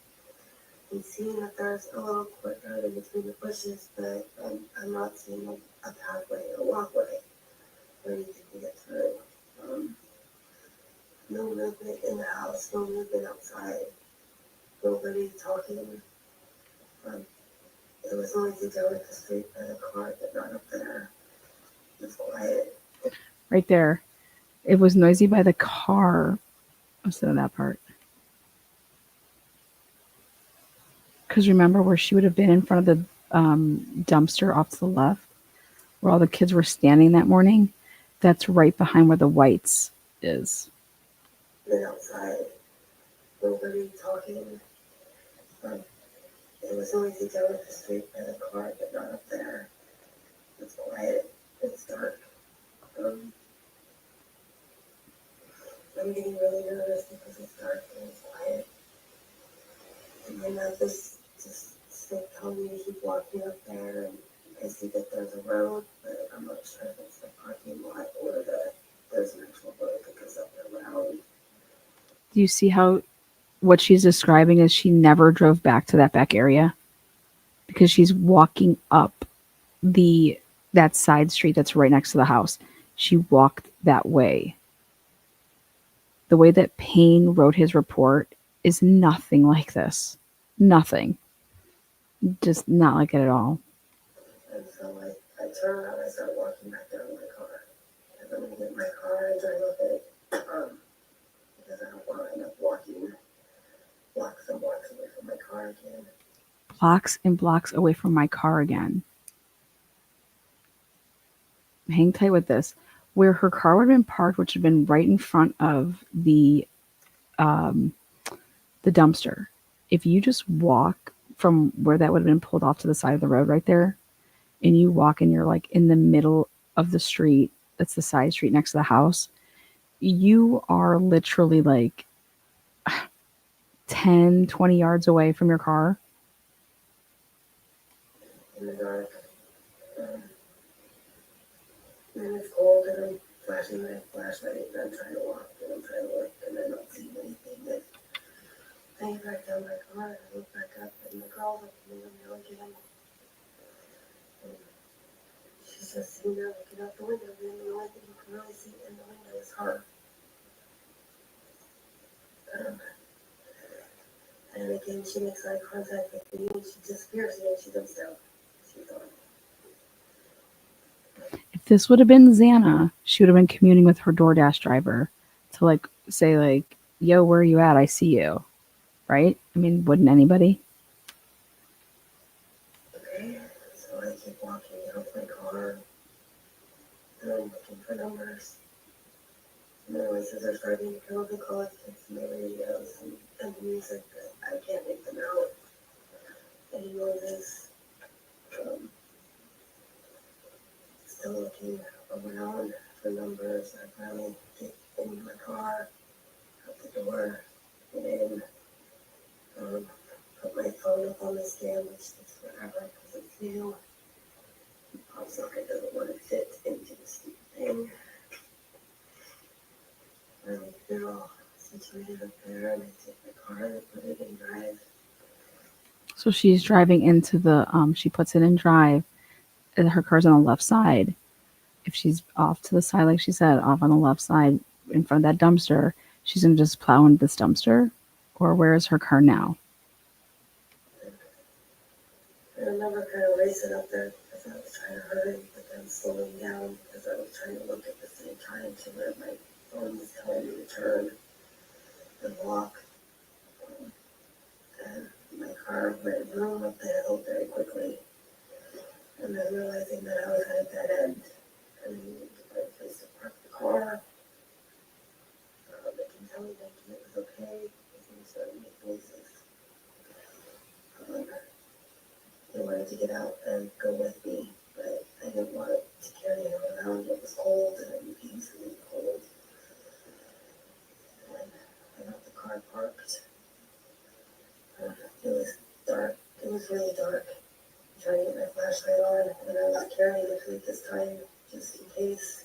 I'm seeing that there's a little courtyard in between the bushes, but I'm not seeing a pathway, a walkway, or anything to get through. No movement in the house, no movement outside, nobody talking. It was noisy down at the street by the car, but not up there. It was quiet. Right there. It was noisy by the car. Instead of that part. Because remember where she would have been in front of the dumpster off to the left, where all the kids were standing that morning? That's right behind where the whites is. Then outside, nobody talking. It was noisy down at the street by the car, but not up there. It's quiet. It's dark. I'm getting really nervous because it's dark and it's quiet. And my mouth is just still telling me to keep walking up there, and I see that there's a road, but I'm not sure if it's the parking lot or there's an actual road that goes up and around. Do you see how what she's describing is she never drove back to that back area? Because she's walking up that side street that's right next to the house. She walked that way. The way that Payne wrote his report is nothing like this. Nothing. Just not like it at all. And so I turn around and I start walking back down to my car. Because I'm going to get in my car and drive with it. Because I don't want to end up walking blocks and blocks away from my car again. Blocks and blocks away from my car again. Hang tight with this. Where her car would have been parked, which would have been right in front of the dumpster. If you just walk from where that would have been pulled off to the side of the road right there, and you walk and you're like in the middle of the street, that's the side street next to the house, you are literally like 10, 20 yards away from your car. In the dark. And it's cold, and I'm flashing my flashlight, and I'm trying to walk, and I'm trying to look, and I'm not seeing anything. And I get back down my car, and I look back up, and the girl's up in the window again. And she's just sitting there looking out the window, and the only thing you can really see in the window is her. And again, she makes eye contact with me, and she disappears, and she goes down. She's gone. If this would have been Xana, she would have been communing with her DoorDash driver to like say like, yo, where are you at? I see you. Right? I mean, wouldn't anybody? Okay, so I keep walking out of my car, and I'm looking for numbers. And the voices are starting to come up, the college kids and the radios and the music, but I can't make them out. Any noises. Still looking around for numbers. I finally get into my car, out the door, get in, put my phone up on the stand, which takes forever because it's new. Pop socket doesn't want to fit into the stupid thing. And they're all situated up there, and I take my car and I put it in drive. So she's driving into the, she puts it in drive, and her car's on the left side. If she's off to the side, like she said, off on the left side in front of that dumpster, she's going to just plow into this dumpster? Or where is her car now? I remember kind of racing up there because I was trying to hurry, but then slowing down because I was trying to look at the same time to where my phone was telling me to turn and walk. And my car went vroom up the hill very quickly. And then realizing that I was at a dead end and I needed to find a place to park the car. They can tell me that it was okay because they started to make noises. They wanted to get out and go with me, but I didn't want to carry him around. It was cold and he was really cold. And I got the car parked. really dark. I'm trying to get my flashlight on, and I was carrying it at this time, just in case.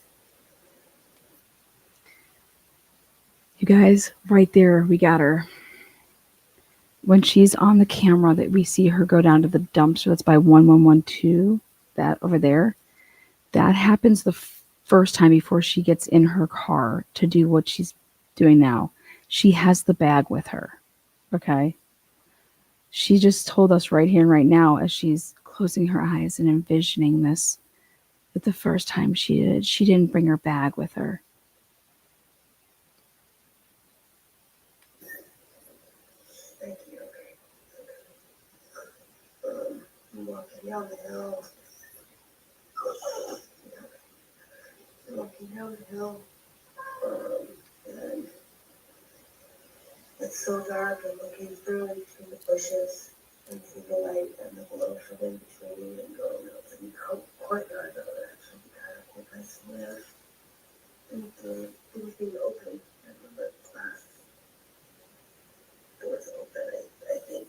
You guys, right there, we got her. When she's on the camera, that we see her go down to the dumpster that's by 1112, that over there. That happens the first time before she gets in her car to do what she's doing now. She has the bag with her. Okay. She just told us right here and right now, as she's closing her eyes and envisioning this, that the first time she didn't bring her bag with her. Thank you. I'm walking down the hill. Walking down the hill. And it's so dark, and looking through in between the bushes and see the light and the glow from in between and going out to the courtyard that would actually be kind of cool place to live. And the things being open, and the glass doors open, I think.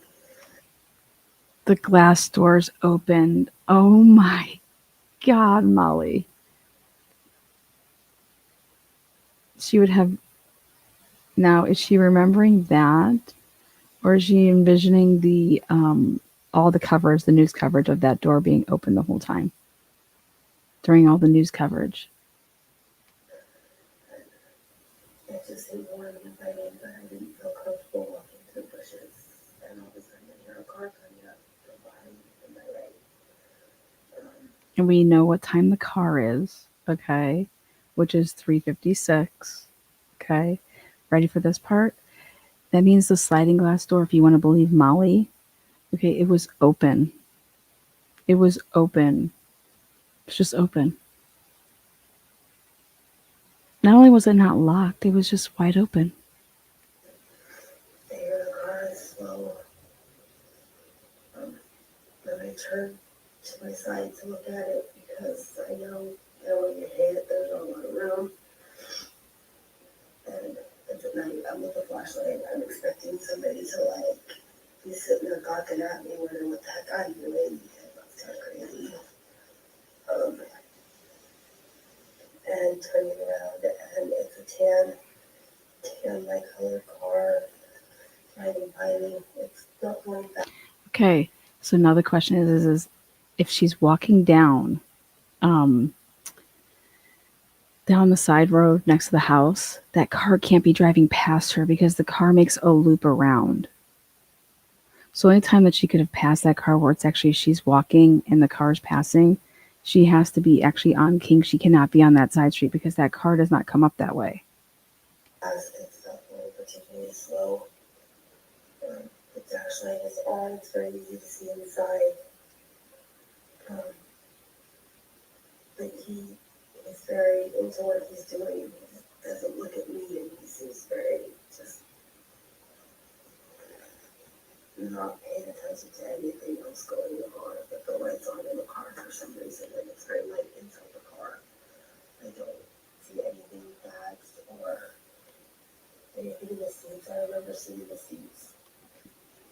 The glass doors opened. Oh my God, Molly. She would have. Now, is she remembering that? Or is she envisioning the all the coverage, the news coverage of that door being open the whole time? During all the news coverage. It just seemed warm and inviting, but I didn't feel comfortable walking through bushes. And all of a sudden I hear a car coming up from behind me to my right. And we know what time the car is, okay? Which is 3:56. Okay. Ready for this part? That means the sliding glass door, if you want to believe Molly, okay, it was open. It was open. It's just open. Not only was it not locked, it was just wide open. I hear the car is slow. Then I turn to my side to look at it because I know that when you hit it, there's not a lot of room. And it's at night, I'm with a flashlight. I'm expecting somebody to like be sitting there gawking at me, wondering what the heck I'm doing because that's kind of crazy. And turning around, and it's a tan light colored car driving by me. It's not going back. Okay, so now the question is if she's walking down down the side road next to the house, that car can't be driving past her because the car makes a loop around. So anytime that she could have passed that car where it's actually she's walking and the car's passing, she has to be actually on King. She cannot be on that side street because that car does not come up that way. It's not going particularly slow. The dash light is on. It's very easy to see inside. But he is very into what he's doing. He doesn't look at me, and he seems very just not paying attention to anything else going on. But the light's on in the car for some reason, and it's very light inside the car. I don't see anything bags or anything in the seats. I remember seeing the seats.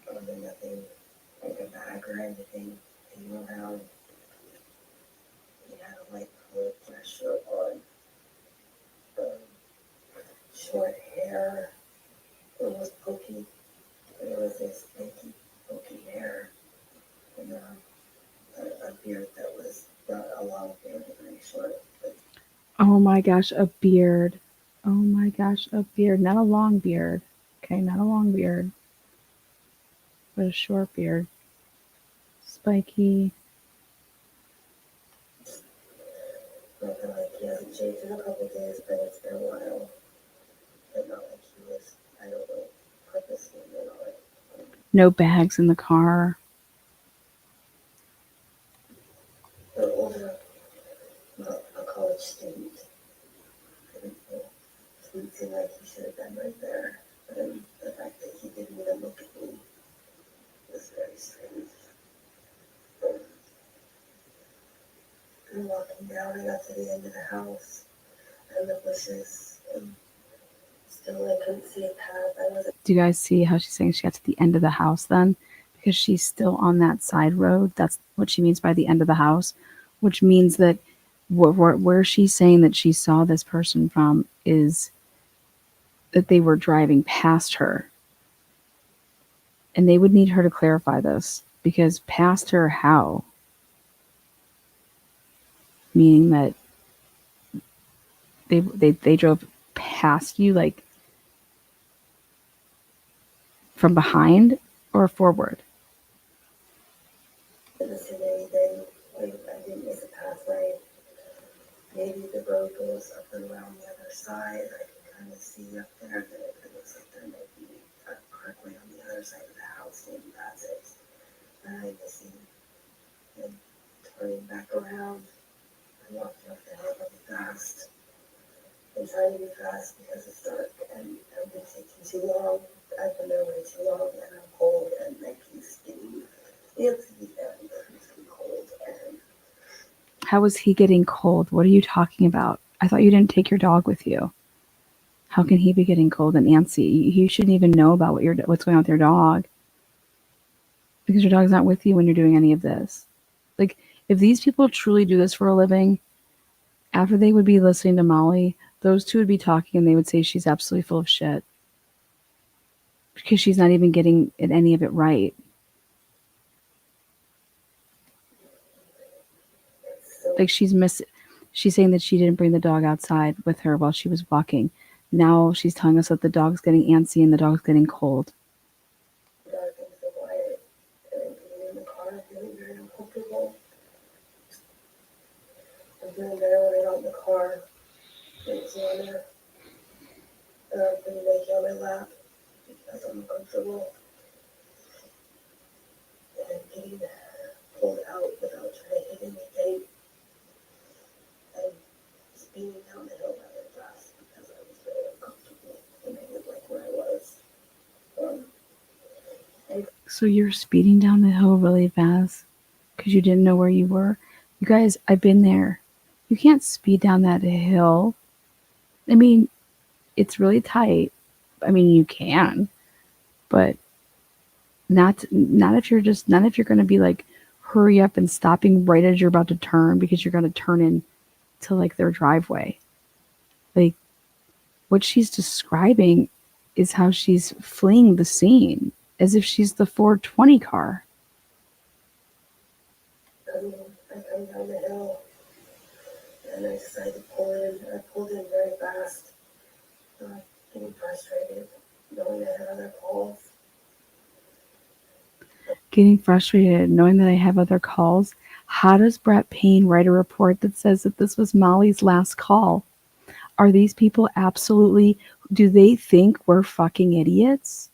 And nothing like a bag or anything hanging around. He had a light colored dress shirt on. Short hair. It was pokey. It was this spiky, pokey hair. And a beard that was not a long beard, very short. But Oh my gosh, a beard. Oh my gosh, a beard. Not a long beard. Okay, not a long beard. But a short beard. Spiky. nothing like he hasn't shaved in a couple days, but it's been a while. But not like he was, I don't know, purposely or not. No bags in the car. Or older, not a college student. Didn't seem like he should have been right there. And the fact that he didn't even look at me was very strange. And walking down, I got to the end of the house and the bushes, and still I couldn't see a path. I wasn't. Do you guys see how she's saying she got to the end of the house then? because she's still on that side road. That's what she means by the end of the house, which means that where she's saying that she saw this person from is that they were driving past her. And they would need her to clarify this, because past her how? Meaning that they drove past you, like from behind or forward? Didn't see anything. I didn't miss a pathway. Maybe the road goes up and around the other side. I can kind of see up there that it looks like there might be a parkway on the other side of the house. Maybe that's it. But I just see him turning back around. I'm walking up the hill really fast. I'm trying to be fast because it's dark and I've been taking too long. I've been there way too long and I'm cold and my he's getting antsy and he's getting cold. And How is he getting cold? What are you talking about? I thought you didn't take your dog with you. How can he be getting cold and antsy? You shouldn't even know about what's going on with your dog, because your dog's not with you when you're doing any of this. Like, if these people truly do this for a living, after they would be listening to Molly, those two would be talking and they would say she's absolutely full of shit, because she's not even getting any of it right. Like, she's saying that she didn't bring the dog outside with her while she was walking. Now she's telling us that the dog's getting antsy and the dog's getting cold. dark and so quiet and being in the car feeling very uncomfortable. I'm feeling better when I'm out in the car. It's on there. I've been making on my lap because I'm uncomfortable. And I'm getting pulled out without trying to hit anything. I'm speeding down the hill rather fast because I was very uncomfortable and I didn't like where I was. So you're speeding down the hill really fast because you didn't know where you were? You guys, I've been there. You can't speed down that hill. I mean, it's really tight. I mean, you can, but not if you're going to be like, hurry up and stopping right as you're about to turn because you're going to turn into like their driveway. Like, what she's describing is how she's fleeing the scene as if she's the 420 car. I come down the hill and I decided to pull in. I pulled in very fast. Getting frustrated, knowing I had other calls. Getting frustrated knowing that I have other calls. How does Brett Payne write a report that says that this was Molly's last call? Are these people absolutely, do they think we're fucking idiots?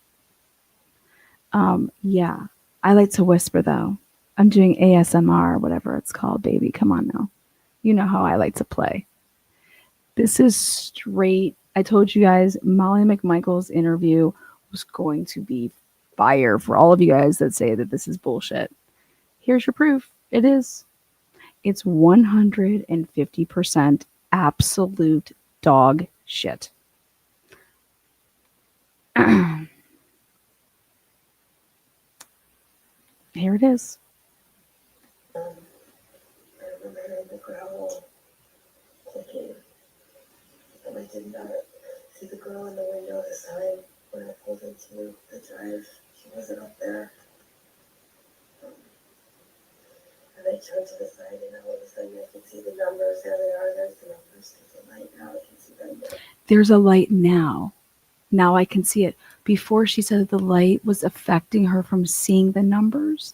Yeah. I like to whisper though. I'm doing ASMR, whatever it's called, baby. Come on now. You know how I like to play. This is straight. I told you guys Molly McMichaels' interview was going to be fire for all of you guys that say that this is bullshit. Here's your proof. It is. It's 150% absolute dog shit. Here it is. I remember hearing the growl clicking, and I did not see the girl in the window this time when I pulled into the drive. She wasn't up there. And I turned to the side, and all of a sudden I can see the numbers. There they are. There's the numbers. There's a light now. I can see them there. There's a light now. Now I can see it. Before she said that the light was affecting her from seeing the numbers.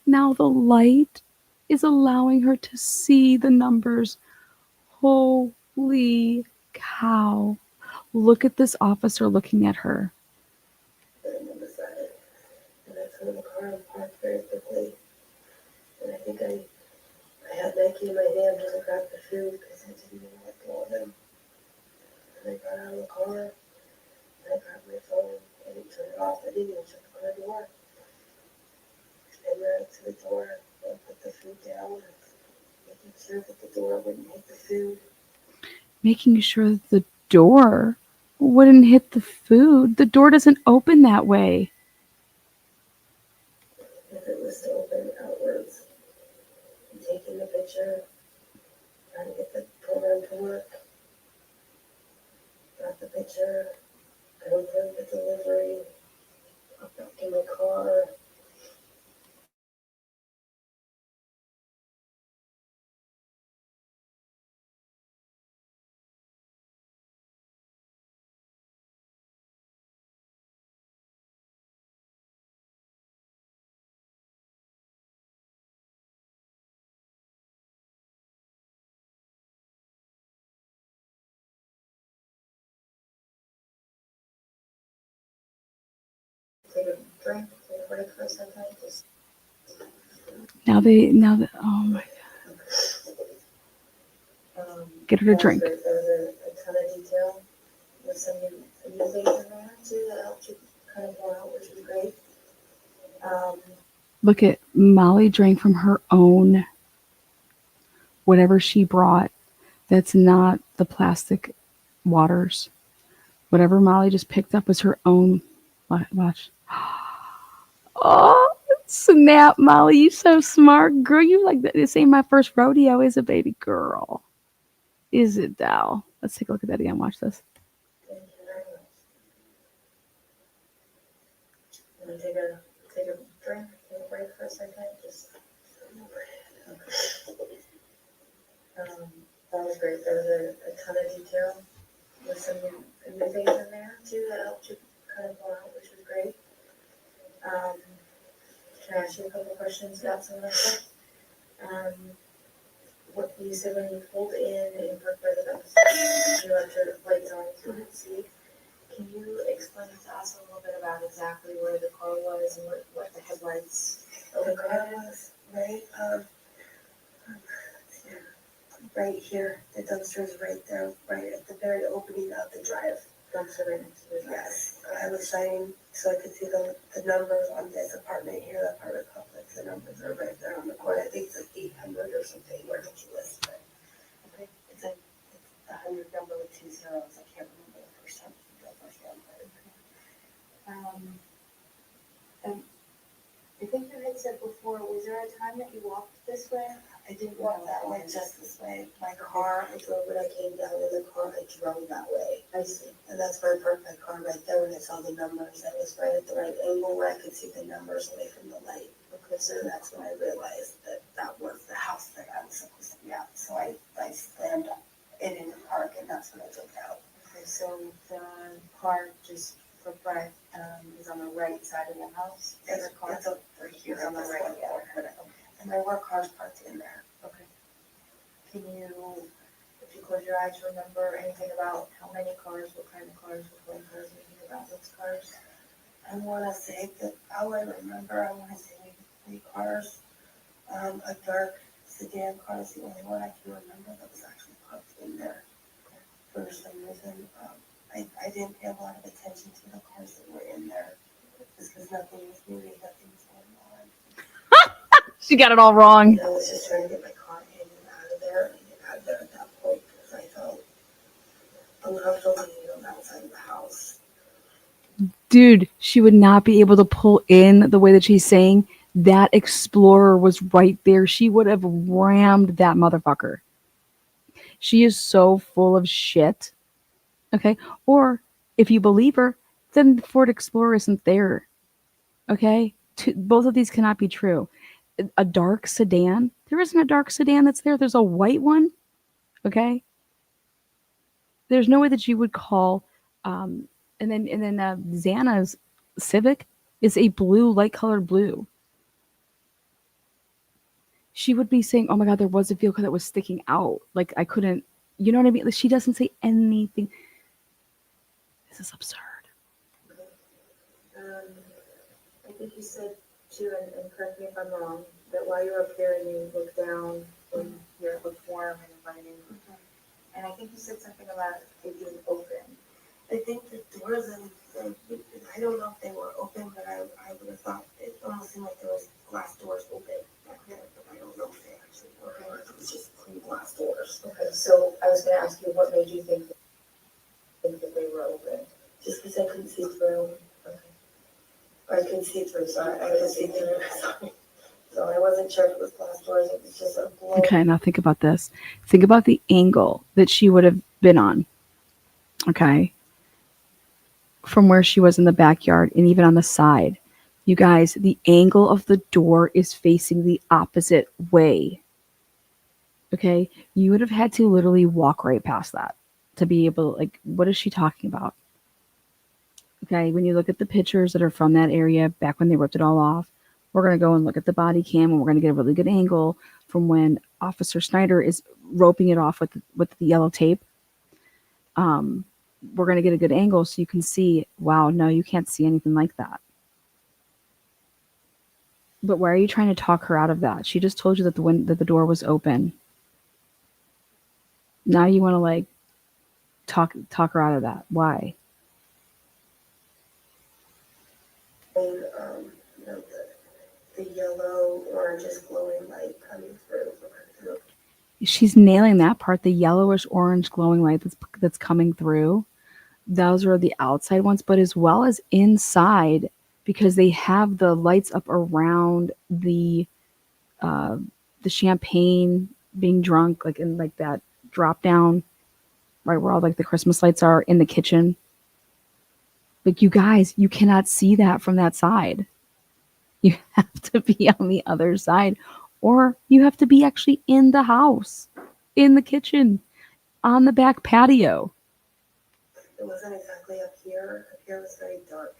Now the light is allowing her to see the numbers. Holy cow. Look at this officer looking at her. And on the side. And I turned the car and parked very quickly. And I think I had Nike in my hand when I grabbed the food because I didn't want to let go of him. And I got out of the car. And I grabbed my phone. I didn't turn it off. I didn't even shut the car door. And ran up to the door and put the food down, making sure that the door wouldn't hit the food. Making sure that the door wouldn't hit the food. The door doesn't open that way. picture, trying to get the program to work. Got the picture, confirmed the delivery, got back in my car. Take a drink, take a break for a second, just now that oh my God, get her to drink. There was a ton of detail. There's some new things in there too that helped you kind of go out, which is great. Look at Molly drank from her own, whatever she brought. That's not the plastic waters. Whatever Molly just picked up was her own. Watch. Oh, snap, Molly. You so smart. Girl, you like that. This ain't my first rodeo, is it, baby girl? Is it, thou? Let's take a look at that again. Watch this. Thank you very much. Want to take a drink, take a break for a second, just. That was great. There was a ton of detail. There's some new things in there too that helped you kind of go out, which was great. Can I ask you a couple questions about some of that stuff? What you said when you pulled in and parked by the bus, you left your lights on so you could see. Can you explain to us a little bit about exactly where the car was and what the headlights of the car was? Right here, the dumpster is right there, right at the very opening of the drive. Dumpster right next to it. Yes, I was shining so I could see the numbers on this apartment here, the apartment complex. The numbers are right there on the corner. I think it's like 800 or something ridiculous, but okay, it's a 100 number with 2 zeros. I can't remember the first time. And I think you had said before, was there a time that you walked this way? I didn't walk that way, just this way. My car, I drove when I came down in the car, I drove that way. I see. And that's where I parked my car right there when I saw the numbers. That was right at the right angle where I could see the numbers away from the light. Okay, so that's when I realized that that was the house that I was supposed to be at. So I slammed it in the park and that's when I took out. Okay, so the car just for Brett is on the right side of the house. It's up right here on the right. And there were cars parked in there. Okay. Can you, if you close your eyes, remember anything about how many cars, what kind of cars, what kind of cars, anything about those cars? I want to say that all I remember, I want to say maybe 3 cars. A dark sedan car is the only one I can remember that was actually parked in there. For some reason, I didn't pay a lot of attention to the cars that were in there. Just because nothing was moving, nothing was going on. She got it all wrong. I was just trying to get my car in and out of there at that point because I felt uncomfortable being on that side of the house. Dude, she would not be able to pull in the way that she's saying. That Explorer was right there. She would have rammed that motherfucker. She is so full of shit. Okay? Or if you believe her, then the Ford Explorer isn't there. Okay? Both of these cannot be true. A dark sedan? There isn't a dark sedan that's there. There's a white one. Okay? There's no way that you would call and then Xana's Civic is a blue, light colored blue. She would be saying, oh my God, there was a vehicle that was sticking out. Like I couldn't, you know what I mean? Like, she doesn't say anything. This is absurd. I think you said too, and correct me if I'm wrong, that while you were up here and you looked down and you looked warm and inviting, and I think you said something about it being open. I think the doors, I don't know if they were open, but I would have thought it almost seemed like there was glass doors open back there, but I don't know if they actually were, or if it was just clean glass doors. Okay, so I was going to ask you, what made you think that they were open? Just because I couldn't see through. Okay. I couldn't see through, sorry. I couldn't see through. Sorry. So I wasn't sure if it was glass doors, it was just a blow. Okay, now think about this. Think about the angle that she would have been on. Okay. From where she was in the backyard and even on the side. You guys, the angle of the door is facing the opposite way. Okay. You would have had to literally walk right past that to be able, like, what is she talking about? Okay. When you look at the pictures that are from that area back when they ripped it all off, we're going to go and look at the body cam and we're going to get a really good angle from when Officer Snyder is roping it off with the yellow tape. We're going to get a good angle so you can see, wow, no, you can't see anything like that. But why are you trying to talk her out of that? She just told you that the door was open. Now you want to like talk her out of that. Why? And, you know, the yellow, orange glowing light coming through. She's nailing that part. The yellowish orange glowing light that's coming through. Those are the outside ones, but as well as inside, because they have the lights up around the champagne being drunk, like in like that drop down, right where all like the Christmas lights are in the kitchen. Like, you guys, you cannot see that from that side. You have to be on the other side, or you have to be actually in the house, in the kitchen, on the back patio. It wasn't exactly up here. Up here was very dark.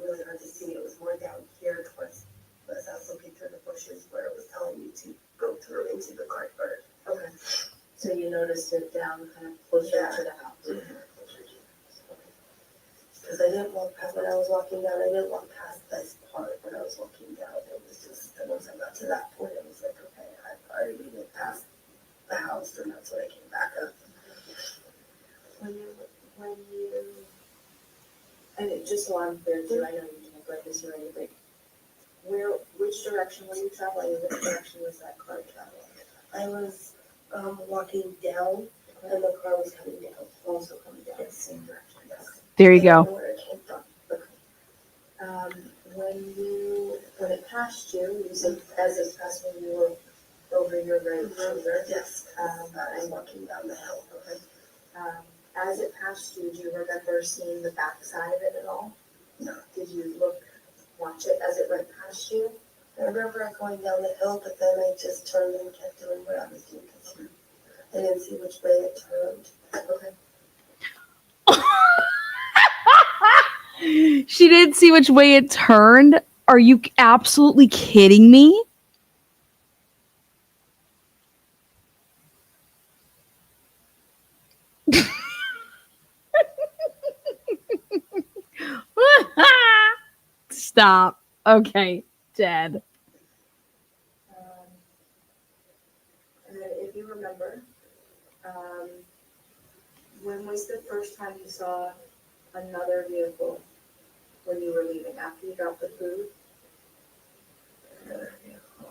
Really hard to see. It was more down here towards, as I was looking through the bushes where it was telling me to go through into the cardboard. Okay. So you noticed it down kind of closer to the house. Because I didn't walk past, when I was walking down, I didn't walk past this part when I was walking down. It was just, and once I got to that point, it was like, okay, I've already went past the house, and that's when I came back up. When you, and it, just so I'm clear too, I know you can't let this or anything. Which direction were you traveling, and which direction was that car traveling? I was walking down, and the car was coming down, also coming down the same direction. Yes. There you I don't go. know where it came from. When it passed you, you said as it passed when you were over your right shoulder. Yes. I was walking down the hill. Okay. As it passed you, do you remember seeing the back side of it at all? No. Did you watch it as it went past you? I remember going down the hill, but then I just turned and kept doing what I was doing because I didn't see which way it turned. Okay. She didn't see which way it turned. Are you absolutely kidding me? Stop. Okay, dead. And then if you remember, when was the first time you saw another vehicle when you were leaving, after you dropped the food?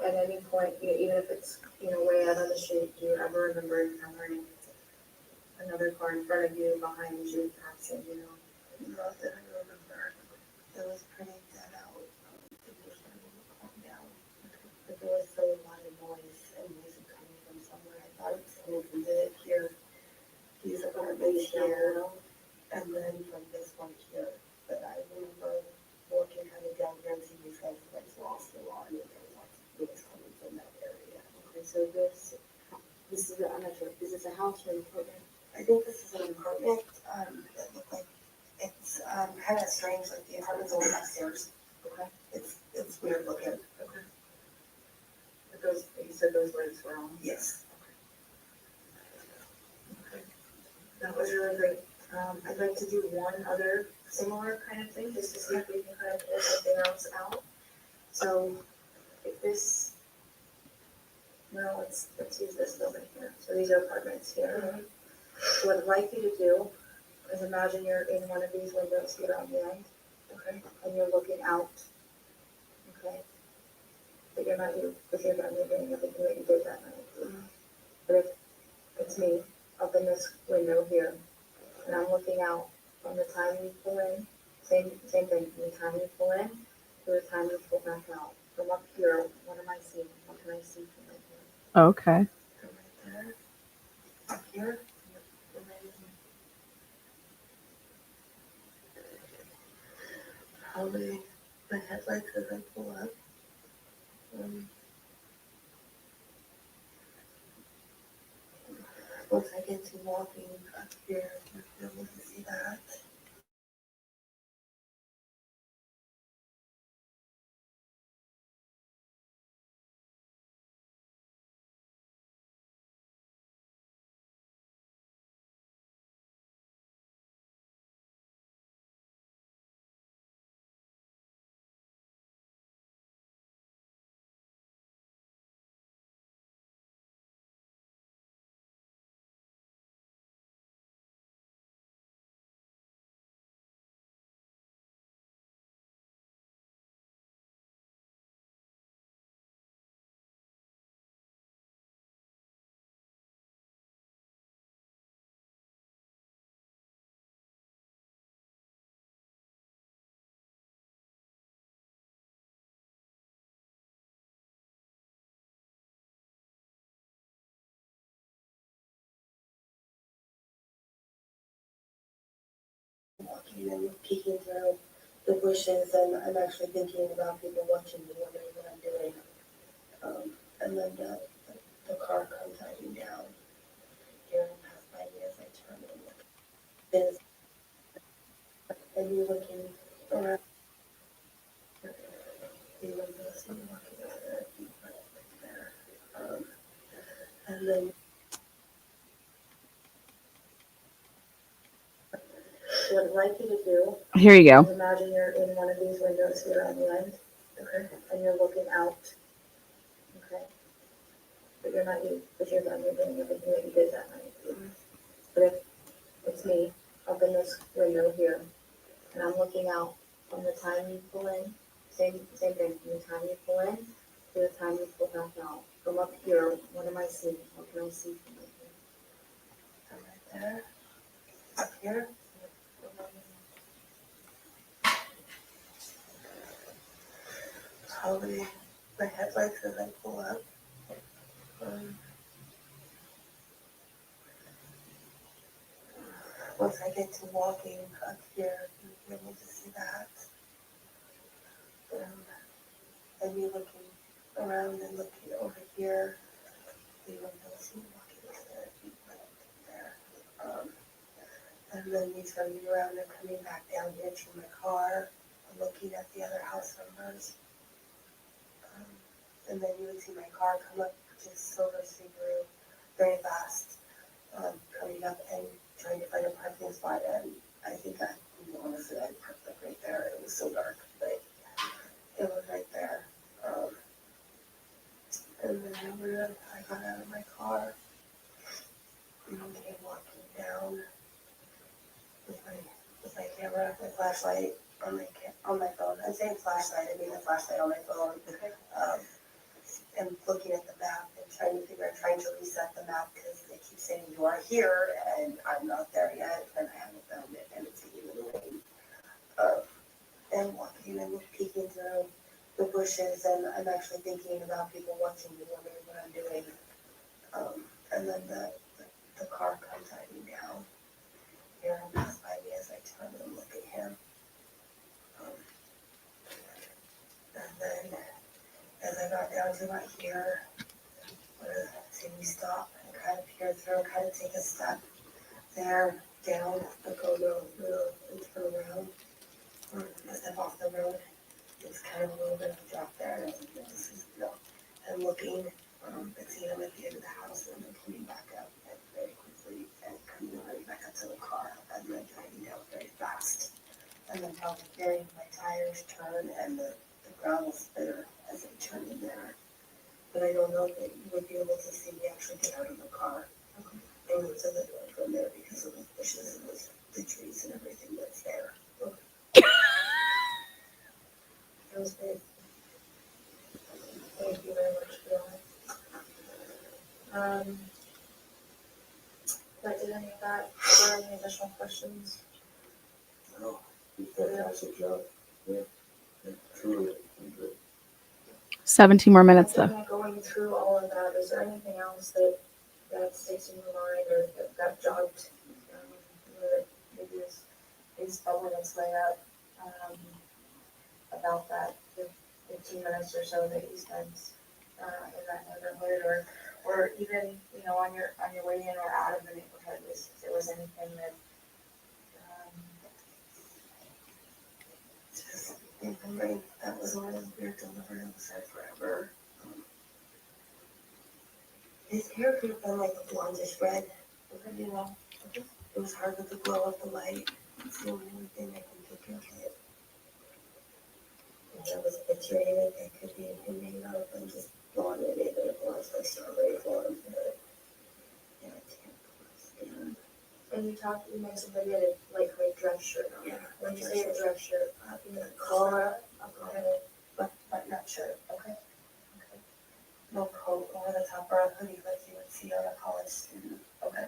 At any point, even if it's, way out on the street, do you ever remember encountering another car in front of you, behind you, passing, Not that I remember. It was pretty dead out. It was starting to calm down. But there was still a lot of noise and music coming from somewhere. I thought it was coming from here. These apartments here, and then from this one here. But I remember walking kind of down here and seeing these guys like lost the lawn, and there was lots of noise coming from that area. Okay, so this is, I'm not sure, is this a house or an apartment? I think this is an apartment. It looked like it's kind of strange, like the apartment's only upstairs. Okay. It's weird looking. Okay. But you said those lights were on? Yes. Okay. That was really great. I'd like to do one other similar kind of thing, just to see if we can kind of pull something else out. So if this, well, let's use this building here. So these are apartments here. Mm-hmm. So what I'd like you to do is imagine you're in one of these windows here on the end, okay, and you're looking out, okay, but you're not if you're not doing everything that you did that night. Mm-hmm. But if it's me up in this window here, and I'm looking out from the time you pull in, same thing, from the time you pull in to the time you pull back out. From up here, what am I seeing? What can I see from right here? Okay. From right there, up here, and then probably the headlights as I pull up. Once I get to walking up here, you'll be able to see that. Walking and peeking through the bushes, and I'm actually thinking about people watching me, wondering what I'm doing. And then the car comes driving down here and pass by me as I turn and look. This, and you're looking around. You will see me walking over there, right there. And then what I'd like you to do Here you is go. imagine you're in one of these windows here on the end, okay? And you're looking out, okay? But you're not you, because you're not doing everything that you did that night. But if it's me up in this window here, and I'm looking out from the time you pull in, same thing, from the time you pull in to the time you pull back out. From up here, what am I seeing? What can I see from right here? From right there, up here. Probably the headlights as I pull up. Once I get to walking up here, you'll be able to see that. And you looking around and looking over here, you will see me walking over there. And then you turning around and coming back down here to my car, and looking at the other house numbers. And then you would see my car come up, just silver Subaru, very fast, coming up and trying to find a parking spot. And I think honestly, I parked like right there. It was so dark, but it was right there. And then I got out of my car and came walking down with my camera, my flashlight on my phone. I'm saying flashlight, I mean the flashlight on my phone. And looking at the map and trying to reset the map because they keep saying you are here and I'm not there yet and I haven't found it and it's taking me away. And walking and peeking through the bushes, and I'm actually thinking about people watching me, wondering what I'm doing. And then the car comes driving down here and pass by me as I turn and look at him. And then as I got down to right here, see me stop and kind of peer through, kind of take a step there down and go and turn around, or step off the road. It's kind of a little bit of a drop there, and this is, and looking, and seeing him at the end of the house, and then coming back up and very quickly and coming right back up to the car, and then driving down very fast, and then probably hearing my tires turn and the ground will spitter as I turn in there. But I don't know that you would be able to see me actually get out of the car and go to the door from there because of the bushes and the trees and everything that's there. That was great. Thank you very much for that. Did I do any of that? Are there any additional questions? No, you did a fantastic job. Yeah, truly. 17 more minutes though. Going through all of that, is there anything else that sticks in your mind or that jogged, that maybe is bubbling its way up, about that 15 minutes or so that you spent in that neighborhood, or even on your way in or out of the neighborhood, if there was anything that Just remembering that was one of those weird delivery was there forever. His hair could have been like a blondish red, it was hard with the glow of the light. It's the only thing I can think of it. If there was a picture in it, it could be him hanging out and just blonde it, maybe it was like strawberry blonde. Yeah, I can't. and you mentioned that you had a dress shirt on. Yeah. When you say a dress shirt, The collar, collar, button-up shirt. okay. No coat over the top or a hoodie like you would see on a college student. Okay.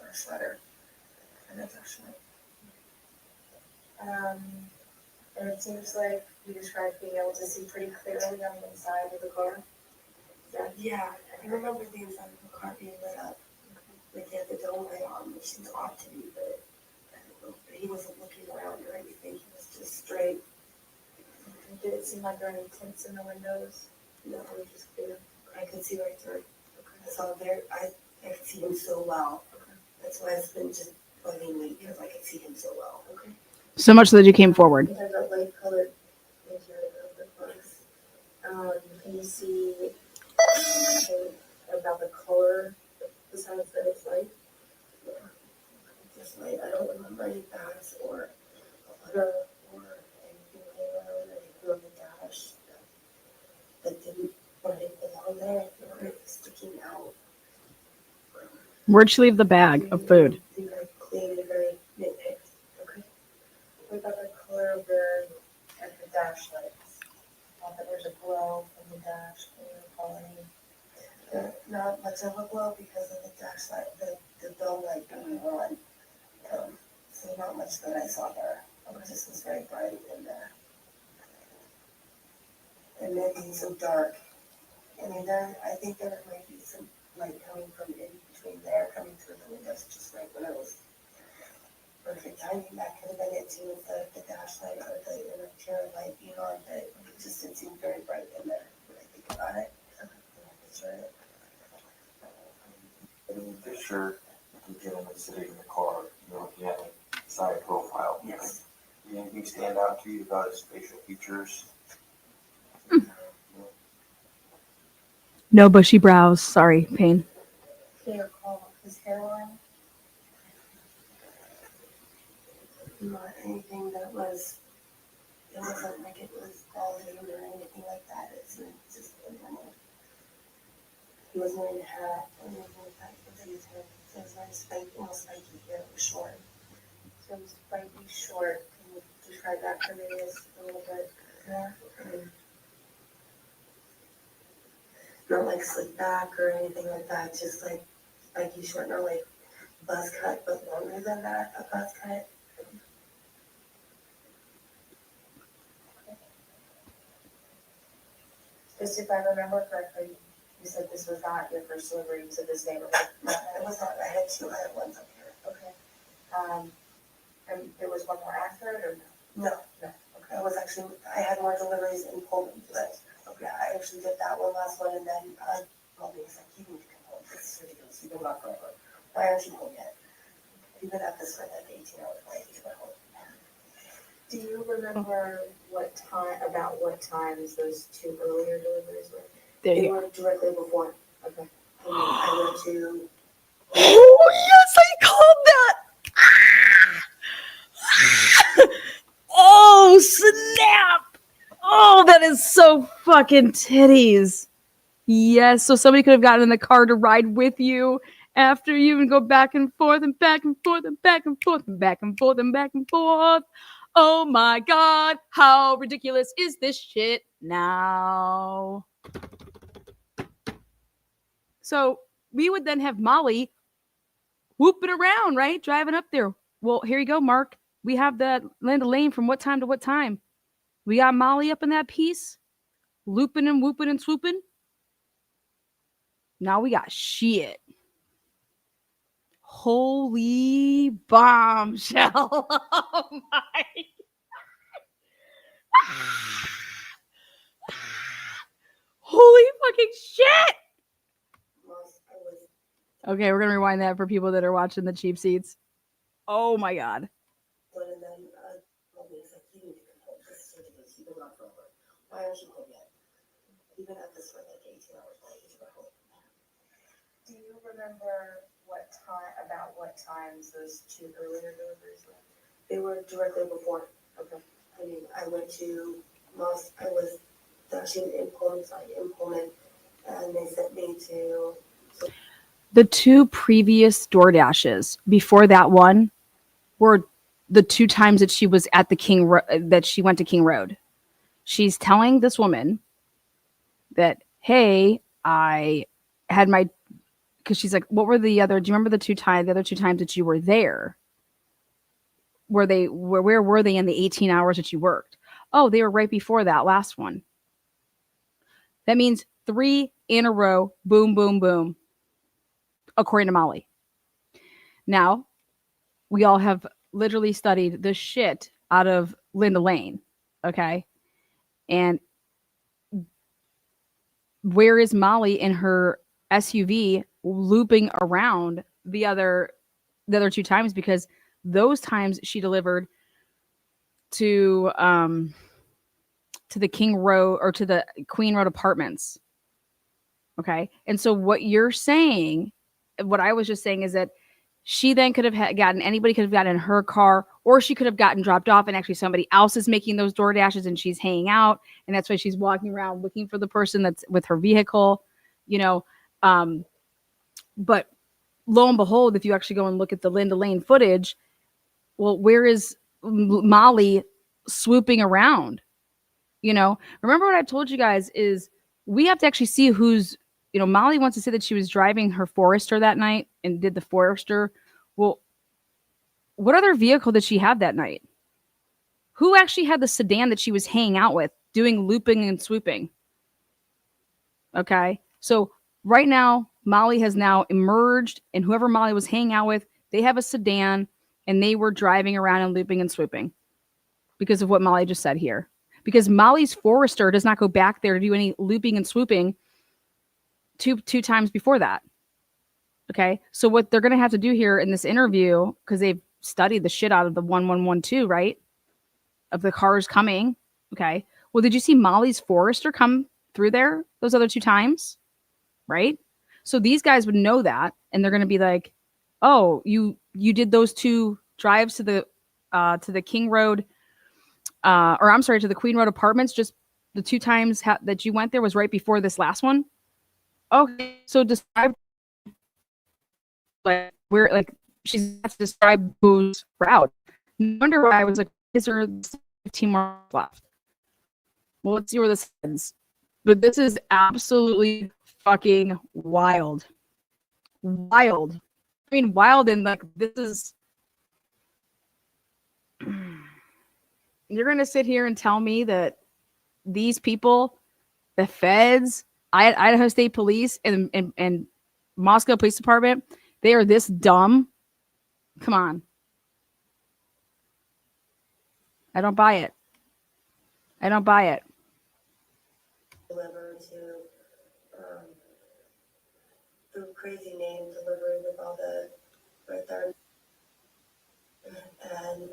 Or a sweater. And a dress shirt. And it seems like you described being able to see pretty clearly on the inside of the car. Yeah, I remember the inside of the car being lit up. Like he had the dome light on, which seems odd to me, but I don't know. But he wasn't looking around or anything. He was just straight. Did it seem like there were any tints in the windows? No, it was just clear. I could see right through. I saw I could see him so well. That's why it's been just bugging me because I could see him so well. Okay. So much so that you came forward. You have that light colored interior of the cars. Can you see anything about the color besides that it's light? Yeah. Just light. I don't remember any bags or a letter or anything laying around, anything on the dash that didn't really belong there. They were sticking out. Where'd she leave the bag of food? Be very clean and very nitpicked. Okay. What about the color of the dash lights? That there's a glow from the dash quality. Not much of a glow because of the dash light, the dome light going on. So not much that I saw there. It just was very bright in there. And then being so dark. I mean, I think there might be some light coming from in between there, coming through the windows just right when it was perfect timing. That could have been it too, with the dash light or the interior light being on, but it just didn't seem very bright in there when I think about it. The shirt, the gentleman sitting in the car, he had a side profile. Yes. Anything stand out to you about his facial features? No bushy brows. Sorry, Payne. Can you recall his hairline? Not anything that was, it wasn't like it was balding or anything like that. It's just normal. He wasn't wearing a hat or anything like that. It was his hair. So it was very spiky hair. It was short. So it's spiky short. Can you describe that for me as a little bit more? Not like slick back or anything like that. Just like spiky short, not like buzz cut, but longer than that, a buzz cut. Just if I remember correctly, you said this was not your first delivery to this neighborhood. It was not. I had two. I had ones up here. Okay. And there was one more after it, or no? No. Okay. I was actually, I had more deliveries in Poland, but yeah, I actually did that one last one, and then called me. He's like, "You need to come home. This is ridiculous. You've been gone forever. Why aren't you home yet? You've been at this for like 18 hours. Why aren't you home?" Do you remember what times those two earlier deliveries were? There They you go. were directly before. Okay. I went to. Oh, yes, I called that. Oh, snap. Oh, that is so fucking titties. Yes, so somebody could have gotten in the car to ride with you after you and go back and forth and back and forth and back and forth and back and forth and back and forth. Oh my God, how ridiculous is this shit now? So we would then have Molly whooping around, right? Driving up there. Well, here you go, Mark. We have that Linda Lane from what time to what time? We got Molly up in that piece. looping and whooping and swooping. Now we got shit. Holy bombshell. Oh my. Holy fucking shit. Okay, we're going to rewind that for people that are watching the cheap seats. Oh my God. But and then, told me, he's like, you need to come home. This is ridiculous. You've been gone forever. Why aren't you home yet? You've been at this for like 18 hours. Why can't you go home? Do you remember about what times those two earlier deliveries were? They were directly before. Okay. I mean, I went to I was actually in Pullman, and they sent me to. The two previous DoorDashes before that one were the two times that she was at the that she went to King Road. She's telling this woman that, hey, I had my, because she's like, what were do you remember the other two times that you were there? Where were they in the 18 hours that you worked? Oh, they were right before that last one. That means 3 in a row, boom, boom, boom, according to Molly. Now, we all have literally studied the shit out of Linda Lane, okay? And where is Molly in her SUV looping around the other two times? Because those times she delivered to the King Road or to the Queen Road apartments. Okay. And so what you're saying, what I was just saying is that she then could have anybody could have gotten in her car, or she could have gotten dropped off and actually somebody else is making those door dashes and she's hanging out. And that's why she's walking around looking for the person that's with her vehicle, but lo and behold, if you actually go and look at the Linda Lane footage, well, where is Molly swooping around? Remember what I told you guys is we have to actually see who's, Molly wants to say that she was driving her Forester that night and did the Forester. Well, what other vehicle did she have that night? Who actually had the sedan that she was hanging out with doing looping and swooping? Okay. So right now, Molly has now emerged, and whoever Molly was hanging out with, they have a sedan and they were driving around and looping and swooping because of what Molly just said here. Because Molly's Forester does not go back there to do any looping and swooping two times before that. Okay. So what they're going to have to do here in this interview, because they've studied the shit out of the 1112, right? Of the cars coming. Okay. Well, did you see Molly's Forester come through there those other two times? Right. So these guys would know that. And they're going to be like, oh, you did those two drives to the King Road, or I'm sorry, to the Queen Road apartments. Just the two times that you went there was right before this last one. Okay. So describe she's has to describe who's route. No wonder why I was like, is there 15 more left? Well, let's see where this ends. But this is absolutely fucking wild. Wild. I mean, wild, and like, this is. You're going to sit here and tell me that these people, the feds, Idaho State Police, and Moscow Police Department, they are this dumb? Come on. I don't buy it. I don't buy it. Deliver to the crazy name delivery with all the right there. And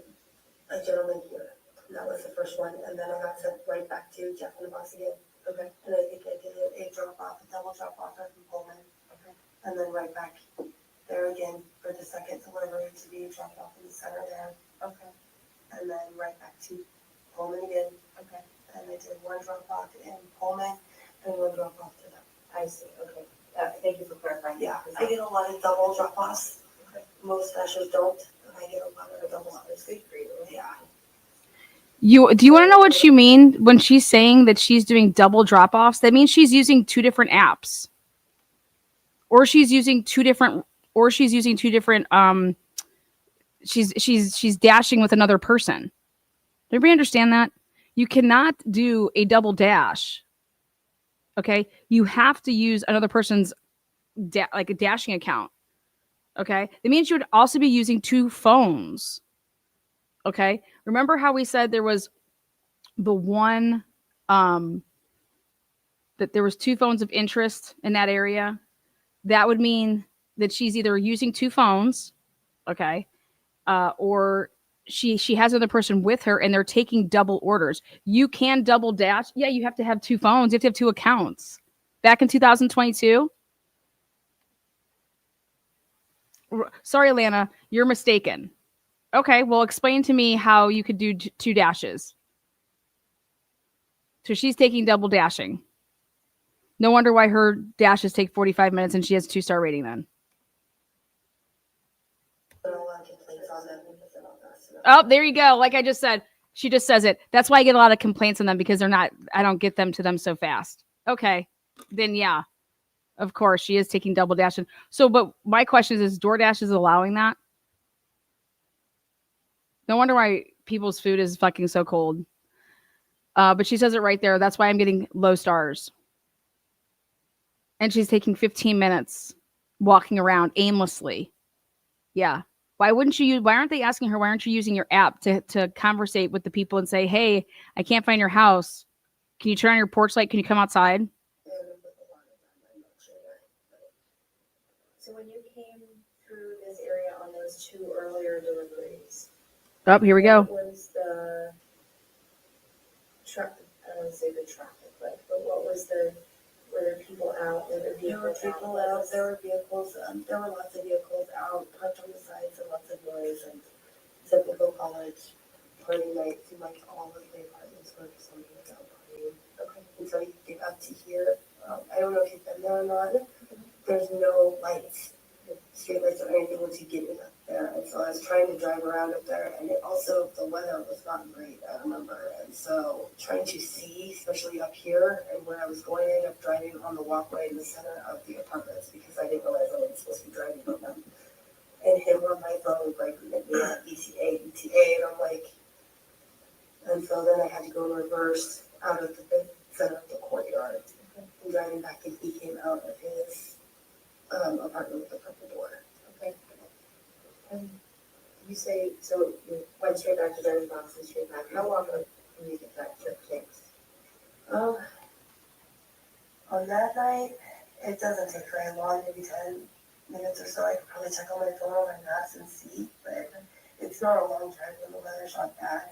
a gentleman here. And that was the first one. And then I got sent right back to Jeff and the boss again. Okay. And I think I did a drop off, a double drop off from Pullman. Okay. And then right back there again for the second delivery to be dropped off in the center there. Okay. And then right back to Pullman again. Okay. And I did one drop off in Pullman and one drop off to them. I see. Okay. Thank you for clarifying. Yeah, I get a lot of double drop offs. Okay. Most specials don't, but I get a lot of double offs. Good for you. Yeah. Do you want to know what you mean when she's saying that she's doing double drop offs? That means she's using two different apps, or she's using two different. She's dashing with another person. Does everybody understand that? You cannot do a double dash Okay, you have to use another person's like a dashing account. Okay, that means you would also be using two phones. Okay, remember how we said there was the one that there was two phones of interest in that area? That would mean that she's either using two phones, okay, or she has another person with her and they're taking double orders. You can double dash. Yeah, you have to have two phones. You have to have two accounts. Back in 2022. Sorry, Lana, you're mistaken. Okay, well, explain to me how you could do two dashes. So she's taking double dashing. No wonder why her dashes take 45 minutes and she has 2-star rating then. Oh, there you go. Like I just said, she just says it. That's why I get a lot of complaints on them because I don't get them to them so fast. Okay, then yeah, of course she is taking double dashing. So, but my question is DoorDash is allowing that? No wonder why people's food is fucking so cold. But she says it right there. That's why I'm getting low stars. And she's taking 15 minutes walking around aimlessly. Yeah. Why aren't they asking her, why aren't you using your app to conversate with the people and say, hey, I can't find your house. Can you turn on your porch light? Can you come outside? So when you came through this area on those two earlier deliveries, Oh, here we go. what was the truck? I don't want to say the traffic, but what was were there people out? Were there vehicles out? There were vehicles, there were lots of vehicles out, parked on the sides and lots of noise and typical college party night. Seemed like all of the apartments were just something about partying. Okay. Until you get up to here, I don't know if you've been there or not. There's no lights, street lights or anything once you get in up there. And so I was trying to drive around up there, and the weather was not great, I remember. And so trying to see, especially up here, and where I was going, I ended up driving on the walkway in the center of the apartments because I didn't realize I was supposed to be driving on them. And him on my phone, like, ETA, and I'm like, and so then I had to go in reverse out of the center of the courtyard. And driving back, and he came out of his apartment with the purple door. Okay. And you say, so you went straight back to driver's box and straight back. How long did you get that trip takes? On that night, it doesn't take very long, maybe 10 minutes or so. I could probably check on my phone on my maps and see, but it's not a long drive when the weather's not bad.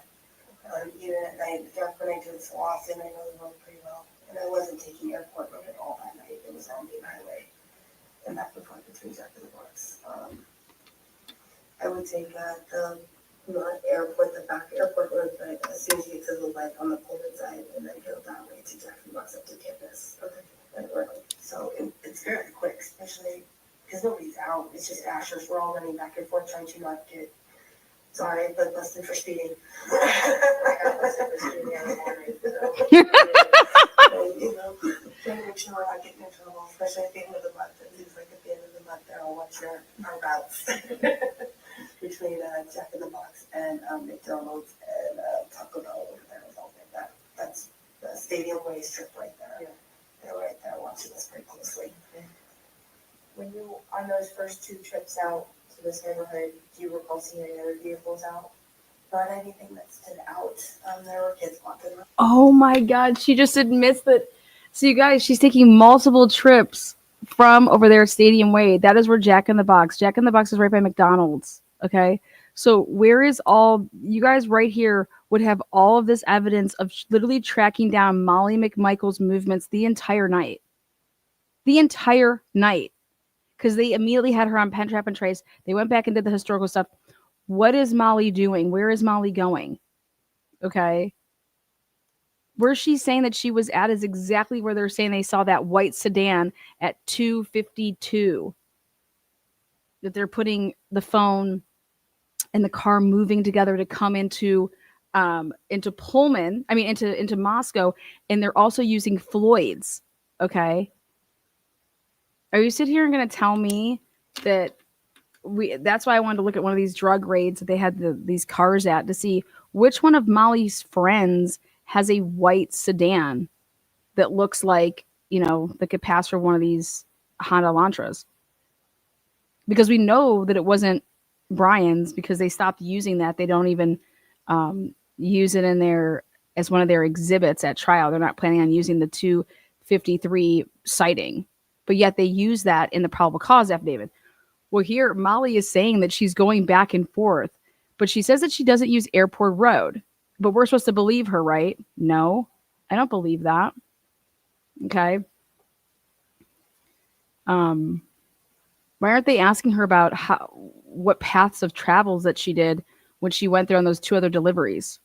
Even at night, when I do it so often, I know the road pretty well. And I wasn't taking airport road at all that night. It was on main highway and back and forth between Jack in the Box. I would take not airport, the back airport road, but as soon as you get to the light on the Pullman side, and then go that way to Jack in the Box up to campus. Okay. And so it's very quick, especially because nobody's out. It's just Ashers. We're all running back and forth trying to not get. Sorry, but busted for speeding. I got busted for speeding in the morning. So, trying to make sure we're not getting in trouble, especially at the end of the month. It seems like at the end of the month, they're all watching our routes between Jack in the Box and McDonald's and Taco Bell over there. That's the Stadium Way strip right there. Yeah. They're right there watching us pretty closely. Okay. When you on those first two trips out to this neighborhood, do you recall seeing any other vehicles out? Not anything that stood out. There were kids walking around. Oh my God. She just admits that. So you guys, she's taking multiple trips from over there at Stadium Way. That is where Jack in the Box. Jack in the Box is right by McDonald's. Okay. So where is you guys right here would have all of this evidence of literally tracking down Molly McMichaels' movements the entire night. The entire night. Because they immediately had her on Pen Trap and Trace. They went back and did the historical stuff. What is Molly doing? Where is Molly going? Okay. Where she's saying that she was at is exactly where they're saying they saw that white sedan at 2:52. That they're putting the phone and the car moving together to come into Pullman. I mean, into Moscow. And they're also using Floyd's. Okay. Are you sitting here and going to tell me that that's why I wanted to look at one of these drug raids that they had these cars at to see which one of Molly's friends has a white sedan that looks like that could pass for one of these Honda Elantras. Because we know that it wasn't Brian's because they stopped using that. They don't even use it in their as one of their exhibits at trial. They're not planning on using the 253 citing, but yet they use that in the probable cause affidavit. Well, here Molly is saying that she's going back and forth, but she says that she doesn't use Airport Road. But we're supposed to believe her, right? No, I don't believe that. Okay. Why aren't they asking her about what paths of travels that she did when she went there on those 2 other deliveries?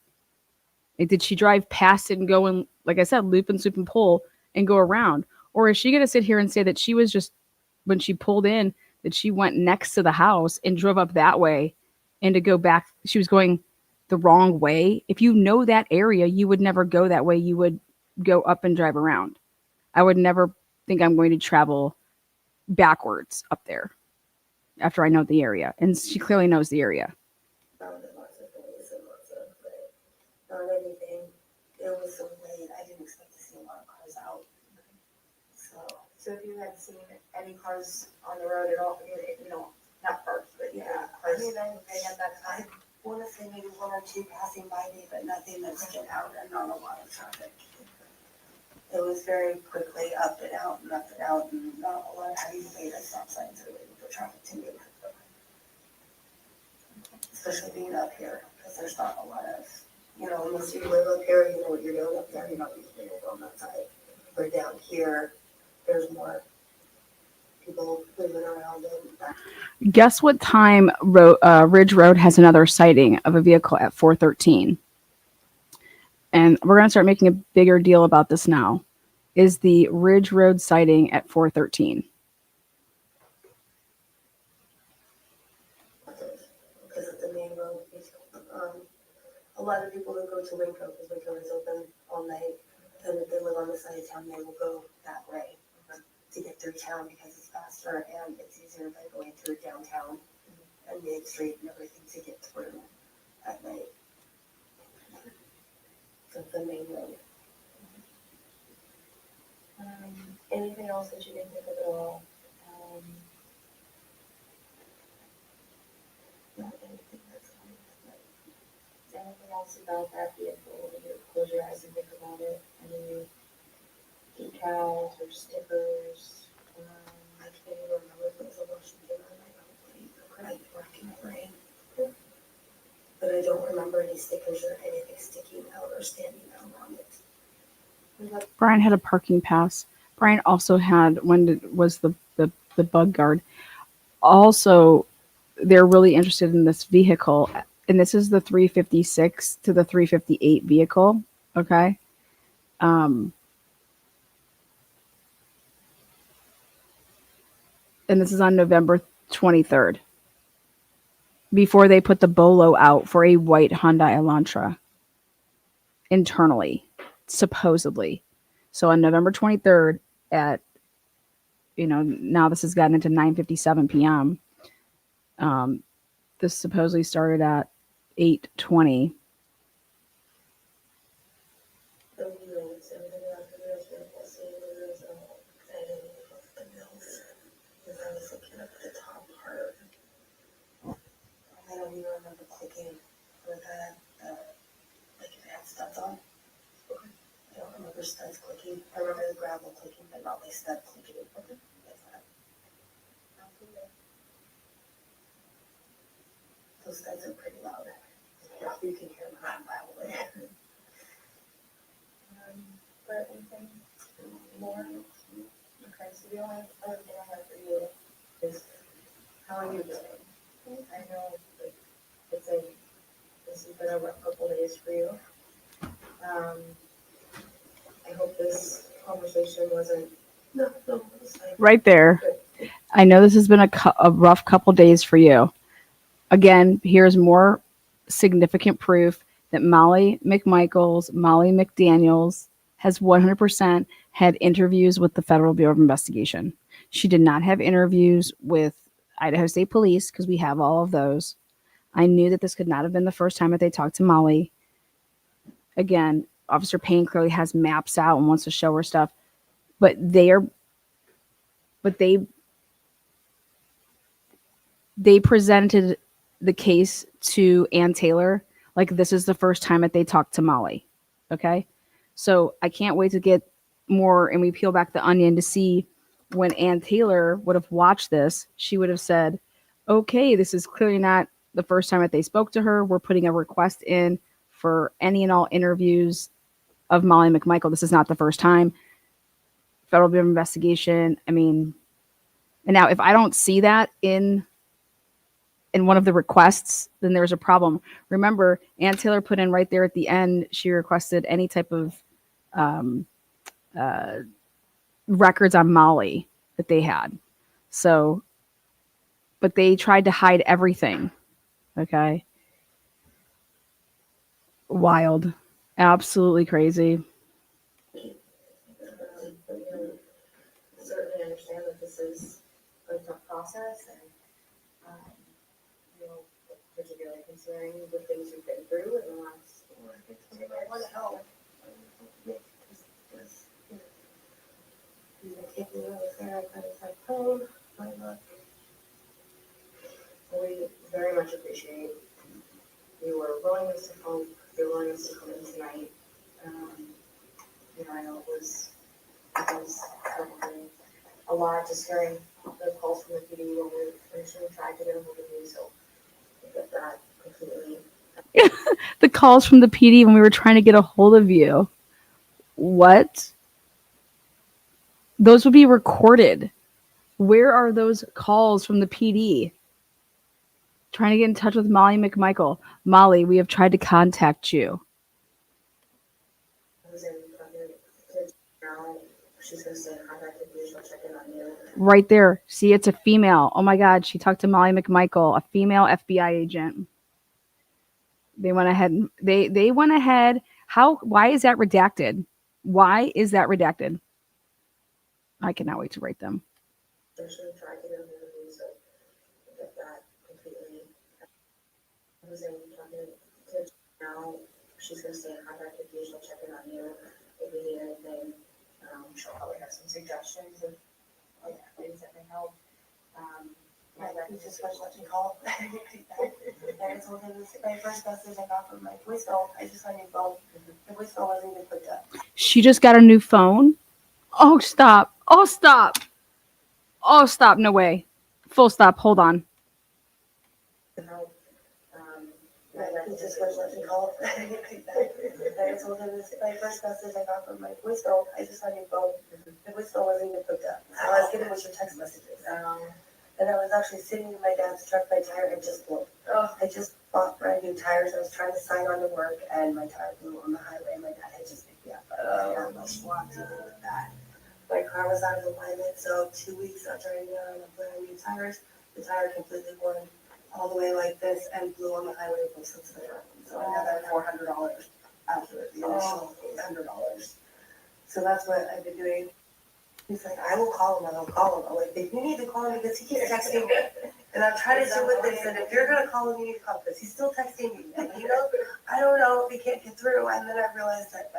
Like, did she drive past it and go and, like I said, loop and swoop and pull and go around? Or is she going to sit here and say that she was just, when she pulled in, that she went next to the house and drove up that way and to go back, she was going the wrong way? If you know that area, you would never go that way. You would go up and drive around. I would never think I'm going to travel backwards up there after I know the area. And she clearly knows the area. Found it lots of ways and lots of, but not anything. It was so late. I didn't expect to see a lot of cars out. So if you had seen any cars on the road at all, not parked, but Yeah, cars. I mean, I want to say maybe 1 or 2 passing by me, but nothing that stood out and not a lot of traffic. It was very quickly up and out and up and out, and not a lot of having to wait at stop signs or waiting for traffic to move. Especially being up here, because there's not a lot of, unless you live up here, you know what you're doing up there, you're not usually over on that side. Or down here, there's more people moving around and back. Guess what time Ridge Road has another sighting of a vehicle at 4:13? And we're going to start making a bigger deal about this now. Is the Ridge Road sighting at 4:13? Because it's the main road. A lot of people that go to Waco, because Waco is open all night, and if they live on the side of town, they will go that way to get through town because it's faster and it's easier by going through downtown and Main Street and everything to get through at night. So it's the main road. Anything else that you can think of at all? Not anything that's Anything else about that vehicle? When you close your eyes and think about it? Any decals or stickers? I can't even remember if it was a Washington or I don't racking my brain. But I don't remember any stickers or anything sticking out or standing out on it. Brian had a parking pass. Brian also had, was the bug guard. Also, they're really interested in this vehicle. And this is the 356 to the 358 vehicle. Okay. And this is on November 23rd. Before they put the BOLO out for a white Hyundai Elantra. Internally. Supposedly. So on November 23rd at, now this has gotten into 9:57 p.m. This supposedly started at 8:20. I don't even remember clicking for that, like if it had studs on. I don't remember studs clicking. I remember the gravel clicking, but not like stud clicking. Like that. Those studs are pretty loud. Yeah, you can hear them around by the way. But anything more? Okay, so the only other thing I have for you is how are you doing? I know that this has been a rough couple days for you. I hope this conversation wasn't. No, it was fine. Right there. I know this has been a rough couple days for you. Again, here's more significant proof that Molly McMichaels, Molly McDaniels has 100% had interviews with the Federal Bureau of Investigation. She did not have interviews with Idaho State Police because we have all of those. I knew that this could not have been the first time that they talked to Molly. Again, Officer Payne clearly has maps out and wants to show her stuff. but they presented the case to Ann Taylor like this is the first time that they talked to Molly. Okay. So I can't wait to get more and we peel back the onion to see when Ann Taylor would have watched this, she would have said, okay, this is clearly not the first time that they spoke to her. We're putting a request in for any and all interviews of Molly McMichael. This is not the first time. Federal Bureau of Investigation. I mean, and now if I don't see that in one of the requests, then there's a problem. Remember, Ann Taylor put in right there at the end, she requested any type of records on Molly that they had. So, but they tried to hide everything. Okay. Wild. Absolutely crazy. Certainly understand that this is a tough process and, particularly considering the things you've been through in the last. I want to help. He's been taking me over there. I've got his phone, my look. We very much appreciate your willingness to come, your willingness to come in tonight. I know it was probably a lot just hearing the calls from the PD when we initially tried to get a hold of you, so I get that completely. The calls from the PD when we were trying to get a hold of you. What? Those would be recorded. Where are those calls from the PD? Trying to get in touch with Molly McMichael. Molly, we have tried to contact you. She's going to stay in contact with you. She'll check in on you. Right there. See, it's a female. Oh my God. She talked to Molly McMichael, a female FBI agent. They went ahead. They went ahead. Why is that redacted? Why is that redacted? I cannot wait to write them. She'll try to get a hold of you, so I get that completely. I was talking to now. She's going to stay in contact with you. She'll check in on you if you need anything. She'll probably have some suggestions of things that may help. He just first let me call. And I told him this my first message I got from my voicemail. I just got a new phone. The voicemail wasn't even picked up. She just got a new phone. Oh, stop. Oh, stop. Oh, stop. No way. Full stop. Hold on. He just first let me call. And I told him this my first message I got from my voicemail. I just got a new phone. The voicemail wasn't even picked up. All I was getting was your text messages. And I was actually sitting in my dad's truck. My tire had just blew. I just bought brand new tires. I was trying to sign on to work, and my tire blew on the highway. My dad had just picked me up. I almost walked into that. My car was out of alignment, so 2 weeks after I got on brand new tires, the tire completely went all the way like this and blew on the highway from Cincinnati. So I got that $400 after the initial $800. So that's what I've been doing. He's like, I will call him, and I'll call him. I'm like, you need to call him because he keeps texting me. And I'm trying to do what they said. If you're going to call him, you need to call him because he's still texting me. And, I don't know if he can't get through. And then I realized that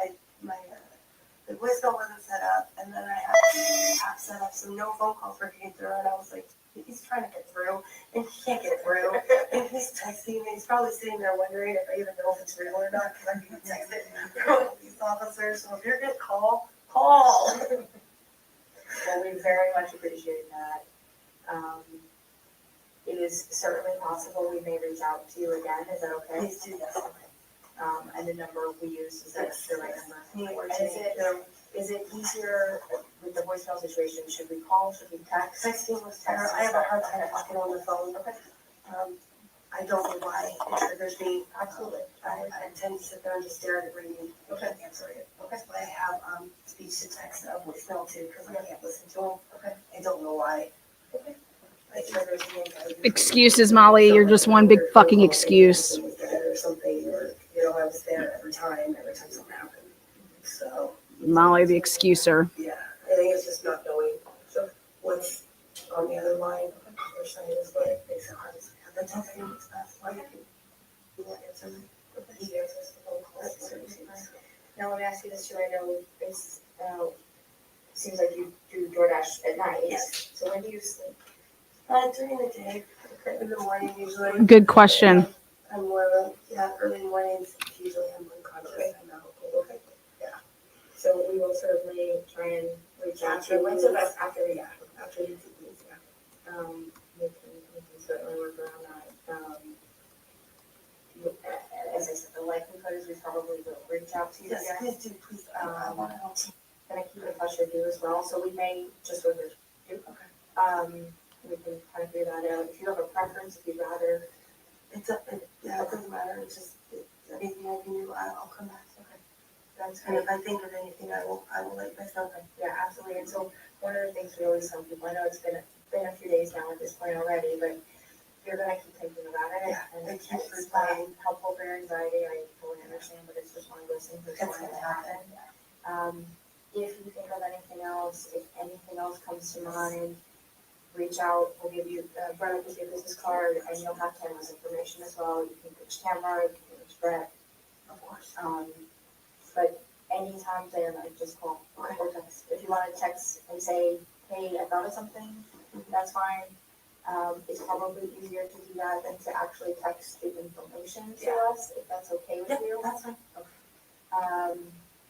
the voicemail wasn't set up. And then I had the app set up so no phone calls were getting through. And I was like, he's trying to get through, and he can't get through. And he's texting me. He's probably sitting there wondering if I even know if it's real or not because I can text it from these officers. So if you're going to call. Well, we very much appreciate that. It is certainly possible we may reach out to you again. Is that okay? Please do that. Okay. And the number we use, is that the right number? And Is it easier with the voicemail situation? Should we call? Should we text? Texting was terrible. I have a hard time talking on the phone. Okay. I don't know why it triggers me. Absolutely. I tend to sit there and just stare at it ringing. Okay. And answer it. Okay. That's why I have speech to text and voicemail too, because I can't listen to them. Okay. I don't know why. Okay. It triggers me. Excuses, Molly. You're just one big fucking excuse. Or something, or I was there every time something happened. So. Molly, the excuser. Yeah, I think it's just not knowing what's on the other line. Their side is what makes it hard to have the texting is fast. Why you can answer me? He answers the phone calls. Now let me ask you this too. I know it's seems like you do DoorDash at night. Yes. So when do you sleep? During the day, in the morning usually. Good question. I'm more of a, early mornings, usually I'm unconscious, I'm out. Okay. Yeah. So we will certainly try and reach out to you. When's the best after we After you do these, yeah. we can certainly work around that. As I said, the likelihood is we probably will reach out to you. Yes, again. please do, please, I want to help. And I keep in touch with you as well, so we may just go with you. Okay. We can kind of figure that out. If you have a preference, if you'd rather. It doesn't matter, it's just, anything I can do, I'll come back. Okay. That's And great. if I think of anything, I will let you guys know. Yeah, absolutely. And so one of the things we always tell people, I know it's been a few days now at this point already, but you're gonna keep thinking about it. Yeah, And thank you for it's helpful for your anxiety. I totally understand, but it's just one of those things that's It's going to gonna happen. happen. If you think of anything else, if anything else comes to mind, reach out. We'll give you, Brett will give you a business card, and you'll have Tamara's information as well. You can reach Tamara, you can reach Brett. Of course. But anytime then, like, just call or text. If you want to text and say, hey, I thought of something, that's fine. It's probably easier to do that than to actually text the information to us, if that's okay with you. That's fine.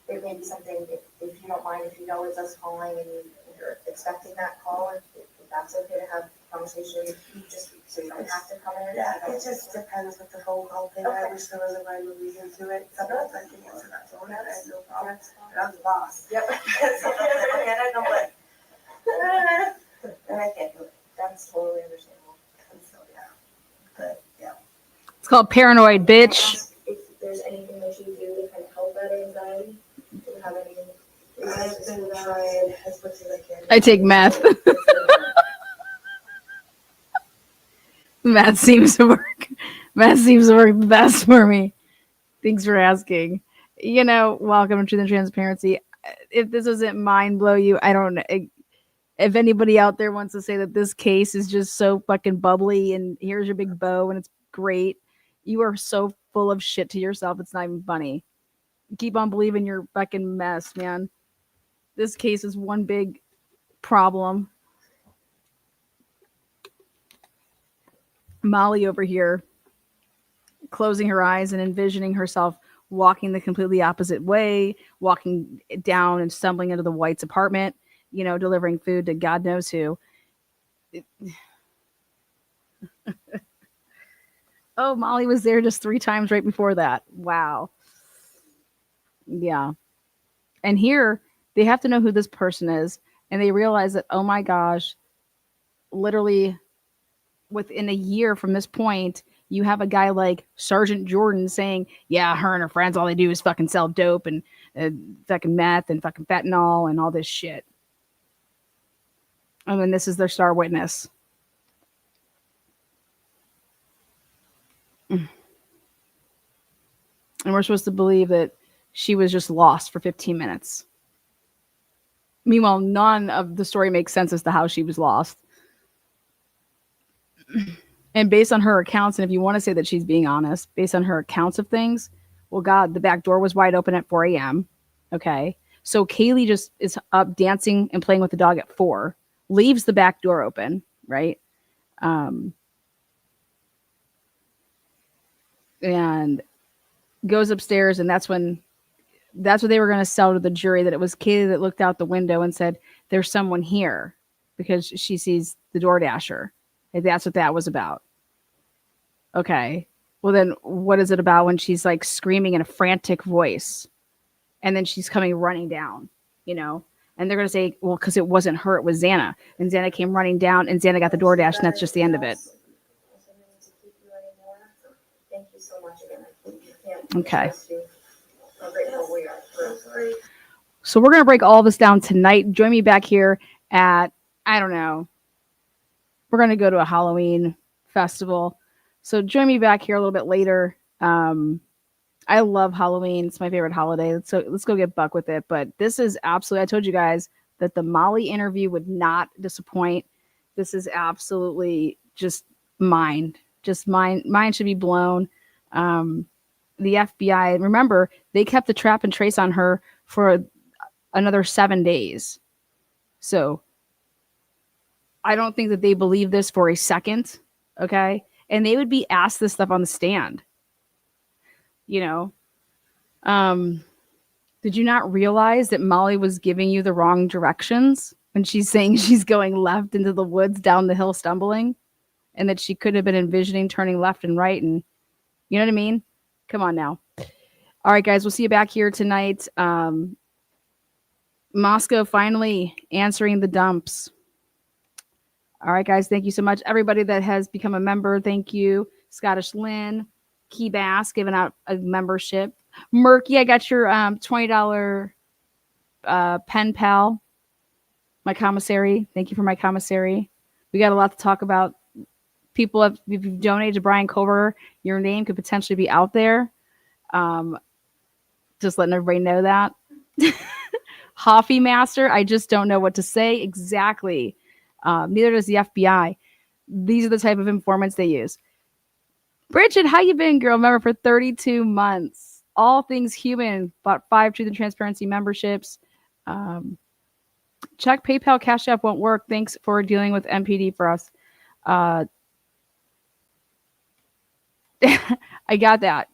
It may be something, if you don't mind, if you know it's us calling and you're expecting that call, if that's okay to have a conversation, you just, so you don't have to come in. Yeah, it just depends with the phone call thing. I Okay. wish there was a rhyme or reason to it. Sometimes I can answer that phone, I have no problem. But I'm the boss. Yep. Sometimes I look at it and I'm like, and I can't do it. That's totally understandable. And so, yeah. But, yeah. It's called paranoid, bitch. If there's anything that you do to kind of help that anxiety, do you have any? I've been trying as much as I can. I take meth. Meth seems to work. Meth seems to work the best for me. Thanks for asking. Welcome to the transparency. If this doesn't mind blow you, I don't know. If anybody out there wants to say that this case is just so fucking bubbly and here's your big bow and it's great, you are so full of shit to yourself. It's not even funny. Keep on believing your fucking mess, man. This case is one big problem. Molly over here closing her eyes and envisioning herself walking the completely opposite way, walking down and stumbling into the White's apartment, delivering food to God knows who. Oh, Molly was there just 3 times right before that. Wow. Yeah. And here they have to know who this person is. And they realize that, oh my gosh, literally within a year from this point, you have a guy like Sergeant Jordan saying, yeah, her and her friends, all they do is fucking sell dope and fucking meth and fucking fentanyl and all this shit. I mean, this is their star witness. And we're supposed to believe that she was just lost for 15 minutes. Meanwhile, none of the story makes sense as to how she was lost. And based on her accounts, and if you want to say that she's being honest, based on her accounts of things, well, God, the back door was wide open at 4 a.m. Okay. So Kaylee just is up dancing and playing with the dog at 4, leaves the back door open, right? And goes upstairs, and that's what they were going to sell to the jury, that it was Kaylee that looked out the window and said, there's someone here, because she sees the DoorDasher. And that's what that was about. Okay. Well, then what is it about when she's like screaming in a frantic voice and then she's coming running down, and they're going to say, well, because it wasn't her, it was Xana. And Xana came running down and Xana got the DoorDash, and that's just the end of it. Thank you so much again. Okay. How grateful we are. So we're going to break all this down tonight. Join me back here at, I don't know, we're going to go to a Halloween festival. So join me back here a little bit later. I love Halloween. It's my favorite holiday. Let's go get buck with it. But this is absolutely, I told you guys that the Molly interview would not disappoint. This is absolutely just mind. Just mind should be blown. The FBI, remember, they kept the trap and trace on her for another 7 days. So I don't think that they believe this for a second. Okay. And they would be asked this stuff on the stand. You know, did you not realize that Molly was giving you the wrong directions when she's saying she's going left into the woods down the hill stumbling, and that she could have been envisioning turning left and right? And you know what I mean? Come on now. All right, guys, we'll see you back here tonight. Moscow finally answering the dumps. All right, guys, thank you so much. Everybody that has become a member, thank you. Scottish Lynn, Key Bass giving out a membership. Murky, I got your $20 pen pal, my commissary. Thank you for my commissary. We got a lot to talk about. People, if you've donated to Brian Kober, your name could potentially be out there. Just letting everybody know that. Hoffy Master, I just don't know what to say exactly. Neither does the FBI. These are the type of informants they use. Bridget, how you been, girl? Member for 32 months. All things human. Bought 5 Truth and Transparency memberships. Check PayPal, Cash App won't work. Thanks for dealing with MPD for us. I got that.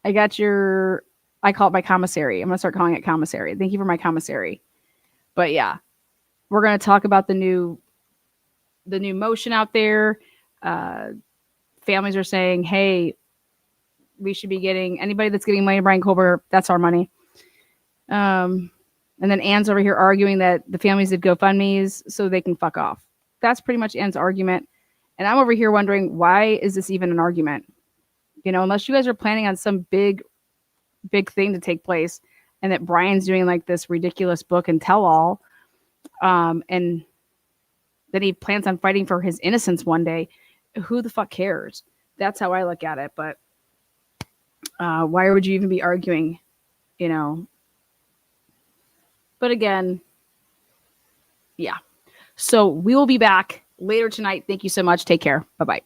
I got your, I call it my commissary. I'm going to start calling it commissary. Thank you for my commissary. But yeah, we're going to talk about the new motion out there. Families are saying, hey, we should be getting, anybody that's getting money to Brian Kober, that's our money. And then Ann's over here arguing that the families did GoFundMes so they can fuck off. That's pretty much Ann's argument. And I'm over here wondering, why is this even an argument? You know, unless you guys are planning on some big thing to take place, and that Brian's doing like this ridiculous book and tell all, and that he plans on fighting for his innocence one day, who the fuck cares? That's how I look at it. But why would you even be arguing, you know? But again, yeah. So we will be back later tonight. Thank you so much. Take care. Bye-bye.